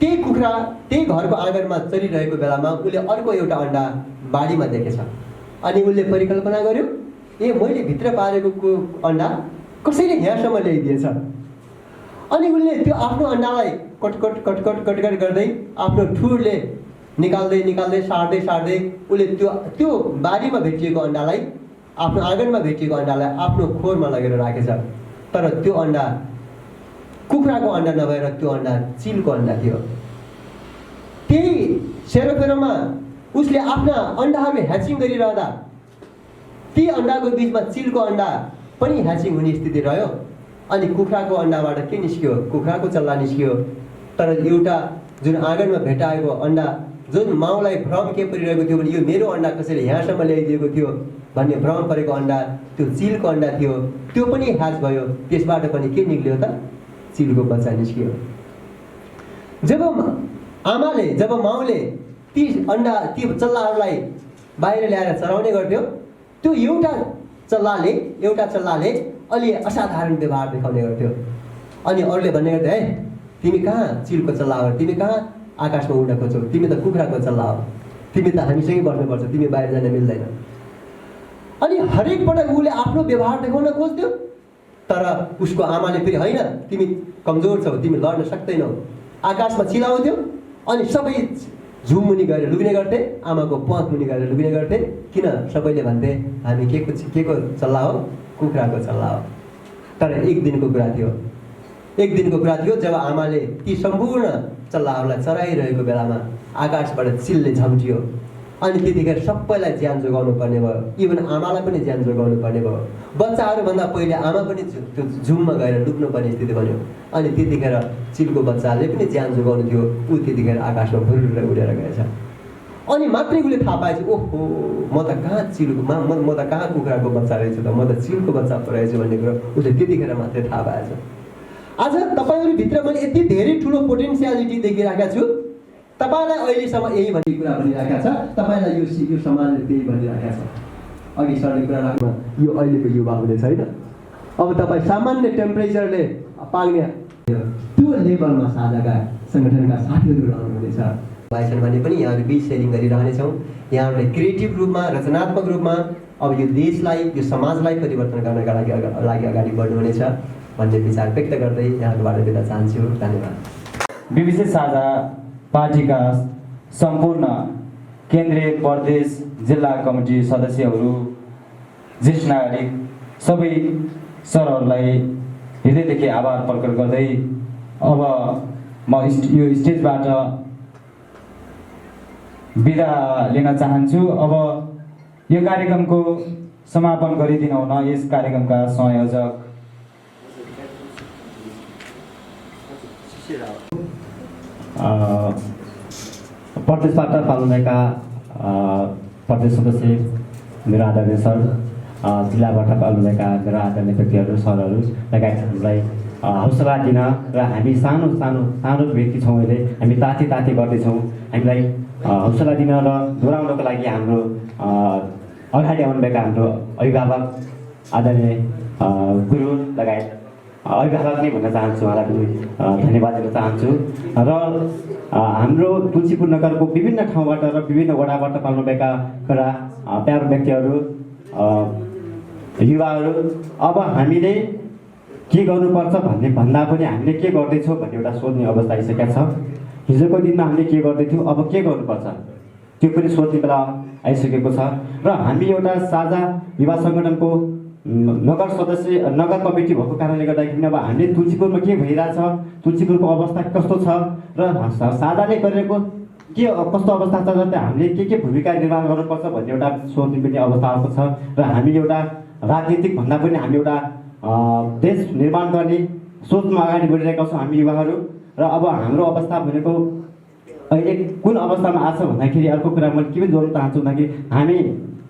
त्यही कुखुरा त्यही घरको आँगनमा चलिरहेको बेलामा उसले अर्को एउटा अन्डा बारीमा देखेछ। अनि उसले परिकल्पना गर्यो, ए मैले भित्र पारेको अन्डा कसैले यहाँसम्म ल्याइदिएछ। अनि उसले त्यो आफ्नो अन्डालाई कटकट कटकट कटकट गर्दै आफ्नो ठुरले निकाल्दै सार्दै उसले त्यो बारीमा भेटिएको अन्डालाई, आफ्नो आँगनमा भेटिएको अन्डालाई आफ्नो खोरमा लगेर राखेछ। तर त्यो अन्डा कुखुराको अन्डा नभएर त्यो अन्डा चिलको अन्डा थियो। त्यही सेरोफेरोमा उसले आफ्ना अन्डाहरू ह्याचिङ गरिरहँदा ती अन्डाको बिचमा चिलको अन्डा पनि ह्याचिङ हुने स्थिति रह्यो। अनि कुखुराको अन्डाबाट के निस्क्यो, कुखुराको चल्ला निस्क्यो। तर एउटा जुन आँगनमा भेटाएको अन्डा, जुन माउलाई भ्रम के परिरहेको थियो भने यो मेरो अन्डा कसैले यहाँसम्म ल्याइदिएको थियो भन्ने भ्रम परेको अन्डा त्यो चिलको अन्डा थियो। त्यो पनि ह्याच भयो। त्यसबाट पनि के निक्ल्यो त, चिलको बच्चा निस्कियो। जब माउले ती चल्लाहरूलाई बाहिर ल्याएर चराउने गर्थ्यो, त्यो एउटा चल्लाले अलि असाधारण व्यवहार देखाउने गर्थ्यो। अनि अरूले भन्ने गर्थ्यो, है तिमी कहाँ चिलको चल्ला हो, तिमी कहाँ आकाशमा उड्न खोज्छौ, तिमी त कुखुराको चल्ला हो, तिमी त हामीसँगै बस्नुपर्छ, तिमी बाहिर जान मिल्दैन। अनि हरेक पटक उसले आफ्नो व्यवहार देखाउन खोज्थ्यो। तर उसको आमाले फेरि होइन तिमी कमजोर छौ, तिमी लड्न सक्दैनौ, आकाशमा चिलाउँथ्यो। अनि सबै झुम मुनि गएर लुग्ने गर्थे, आमाको प्वाख मुनि गएर लुग्ने गर्थे। किन? सबैले भन्थे हामी के को चल्ला हो, कुखुराको चल्ला हो। तर एक दिनको कुरा थियो जब आमाले ती सम्पूर्ण चल्लाहरूलाई चराइरहेको बेलामा आकाशबाट चिलले झम्टियो। अनि त्यतिखेर सबैलाई ज्यान जोगाउनु पर्ने भयो, इभन आमालाई पनि ज्यान जोगाउनु पर्ने भयो। बच्चाहरूभन्दा पहिले आमा पनि त्यो झुममा गएर लुक्नु पर्ने स्थिति बन्यो। अनि त्यतिखेर चिलको बच्चाले पनि ज्यान जोगाउनु थियो, ऊ त्यतिखेर आकाशमा भुरुर उडेर गएछ। अनि मात्रै उसले थाहा पाएछ, ओहो म त कहाँ कुखुराको बच्चा रहेछु त, म त चिलको बच्चा पो रहेछु भन्ने कुरो उसले त्यतिखेर मात्रै थाहा पाएछ। आज तपाईँहरूभित्र मैले यति धेरै ठुलो पोटेन्सियालिटी देखिरहेका छु। तपाईँलाई अहिलेसम्म यही भन्ने कुरा भनिरहेका छ, तपाईँलाई यो समाजले त्यही भनिरहेका छ। अघि सरले कुरा राख्नु यो अहिलेको युवाहरूले छैन। अब तपाईँ सामान्य टेम्परेचरले पाल्ने त्यो लेभलमा साझाका सङ्गठनका साथीहरू रहनुहुनेछ भएछन् भने पनि यहाँहरू बिच सेयरिङ गरिरहनेछौँ। यहाँहरूले क्रिएटिभ रूपमा, रचनात्मक रूपमा अब यो देशलाई, यो समाजलाई परिवर्तन गर्नका लागि अगाडि बढ्नुहुनेछ भन्ने विचार व्यक्त गर्दै यहाँहरूबाट बिदा चाहन्छु। धन्यवाद। बीबीसी साझा पार्टीका सम्पूर्ण केन्द्रीय, प्रदेश, जिल्ला कमिटी सदस्यहरू, ज्येष्ठ नागरिक सबै सरहरूलाई हृदयदेखि आभार प्रकट गर्दै अब म यो स्टेजबाट बिदा लिन चाहन्छु। अब यो कार्यक्रमको समापन गरिदिनु हुन यस कार्यक्रमका संयोजक प्रदेशबाट पाल्नुभएका प्रदेश सदस्य मेरो आदरणीय सर, जिल्लाबाट पाल्नुभएका मेरो आदरणीय व्यक्तिहरू, सरहरू लगायत हामीलाई हौसला दिन र हामी सानो व्यक्ति छौँ, अहिले हामी ताती गर्दैछौँ, हामीलाई हौसला दिन र दोहोऱ्याउनको लागि हाम्रो अगाडि आउनुभएका हाम्रो अभिभावक, आदरणीय गुरु लगायत अभिभावक नै भन्न चाहन्छु, उहाँलाई पनि धन्यवाद दिन चाहन्छु। र हाम्रो तुलसीपुर नगरको विभिन्न ठाउँबाट र विभिन्न वडाबाट पाल्नुभएका मेरा प्यारो व्यक्तिहरू, युवाहरू, अब हामीले के गर्नुपर्छ भन्दा पनि हामीले के गर्दैछौँ भन्ने एउटा सोध्ने अवस्था आइसकेका छ। हिजोको दिनमा हामीले के गर्दैथ्यौँ, अब के गर्नुपर्छ त्यो पनि सोध्ने बेला आइसकेको छ। र हामी एउटा साझा युवा सङ्गठनको नगर सदस्य, नगर कमिटी भएको कारणले गर्दाखेरि अब हामीले तुलसीपुरमा के भइरहेछ, तुलसीपुरको अवस्था कस्तो छ र साझाले गरेको के कस्तो अवस्था छ, जस्तै हामीले के भूमिका निर्वाह गर्नुपर्छ भन्ने एउटा सोध्ने पनि अवस्था आएको छ। र हामी एउटा राजनीतिक भन्दा पनि हामी एउटा देश निर्माण गर्ने सोचमा अगाडि बढिरहेका छौँ हामी युवाहरू। र अब हाम्रो अवस्था भनेको अहिले कुन अवस्थामा आएको छ भन्दाखेरि अर्को कुरा मैले के पनि जोड्न चाहन्छु भन्दाखेरि हामी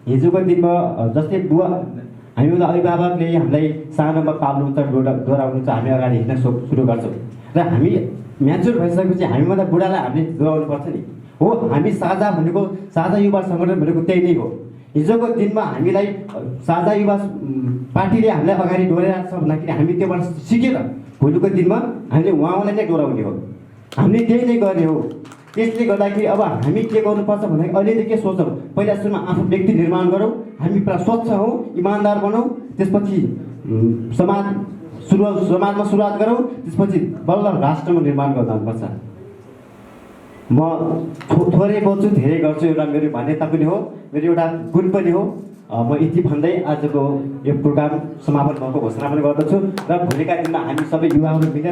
हिजोको दिनमा जस्तै हामीलाई अभिभावकले हामीलाई सानोमा पाल्नुहुन्छ, डोराउनुहुन्छ, हामी अगाडि हिँड्न सुरु गर्छौँ र हामी म्याच्योर भइसकेपछि हामीभन्दा बुढालाई हामीले डोराउनु पर्छ नि। हो, हामी साझा भनेको, साझा युवा सङ्गठन भनेको त्यही नै हो। हिजोको दिनमा हामीलाई साझा युवा पार्टीले हामीलाई अगाडि डोराइरहेको छ भन्दाखेरि हामी त्योबाट सिकेर भोलिको दिनमा हामीले उहाँलाई नै डोराउने हो, हामीले त्यही नै गर्ने हो। त्यसले गर्दाखेरि अब हामी के गर्नुपर्छ भन्दाखेरि अहिलेदेखि सोचौँ, पहिला सुरुमा आफू व्यक्ति निर्माण गरौँ, हामी पुरा स्वच्छ हौँ, इमान्दार बनौँ, त्यसपछि समाजमा सुरुवात गरौँ, त्यसपछि बल्ल राष्ट्रमा निर्माण गर्न जानुपर्छ। म थोरै बोल्छु, धेरै गर्छु, एउटा मेरो मान्यता पनि हो, मेरो एउटा गुण पनि हो। म यति भन्दै आजको यो प्रोग्राम समापन भएको घोषणा पनि गर्दछु र भोलिका दिनमा हामी सबै युवाहरू मिलेर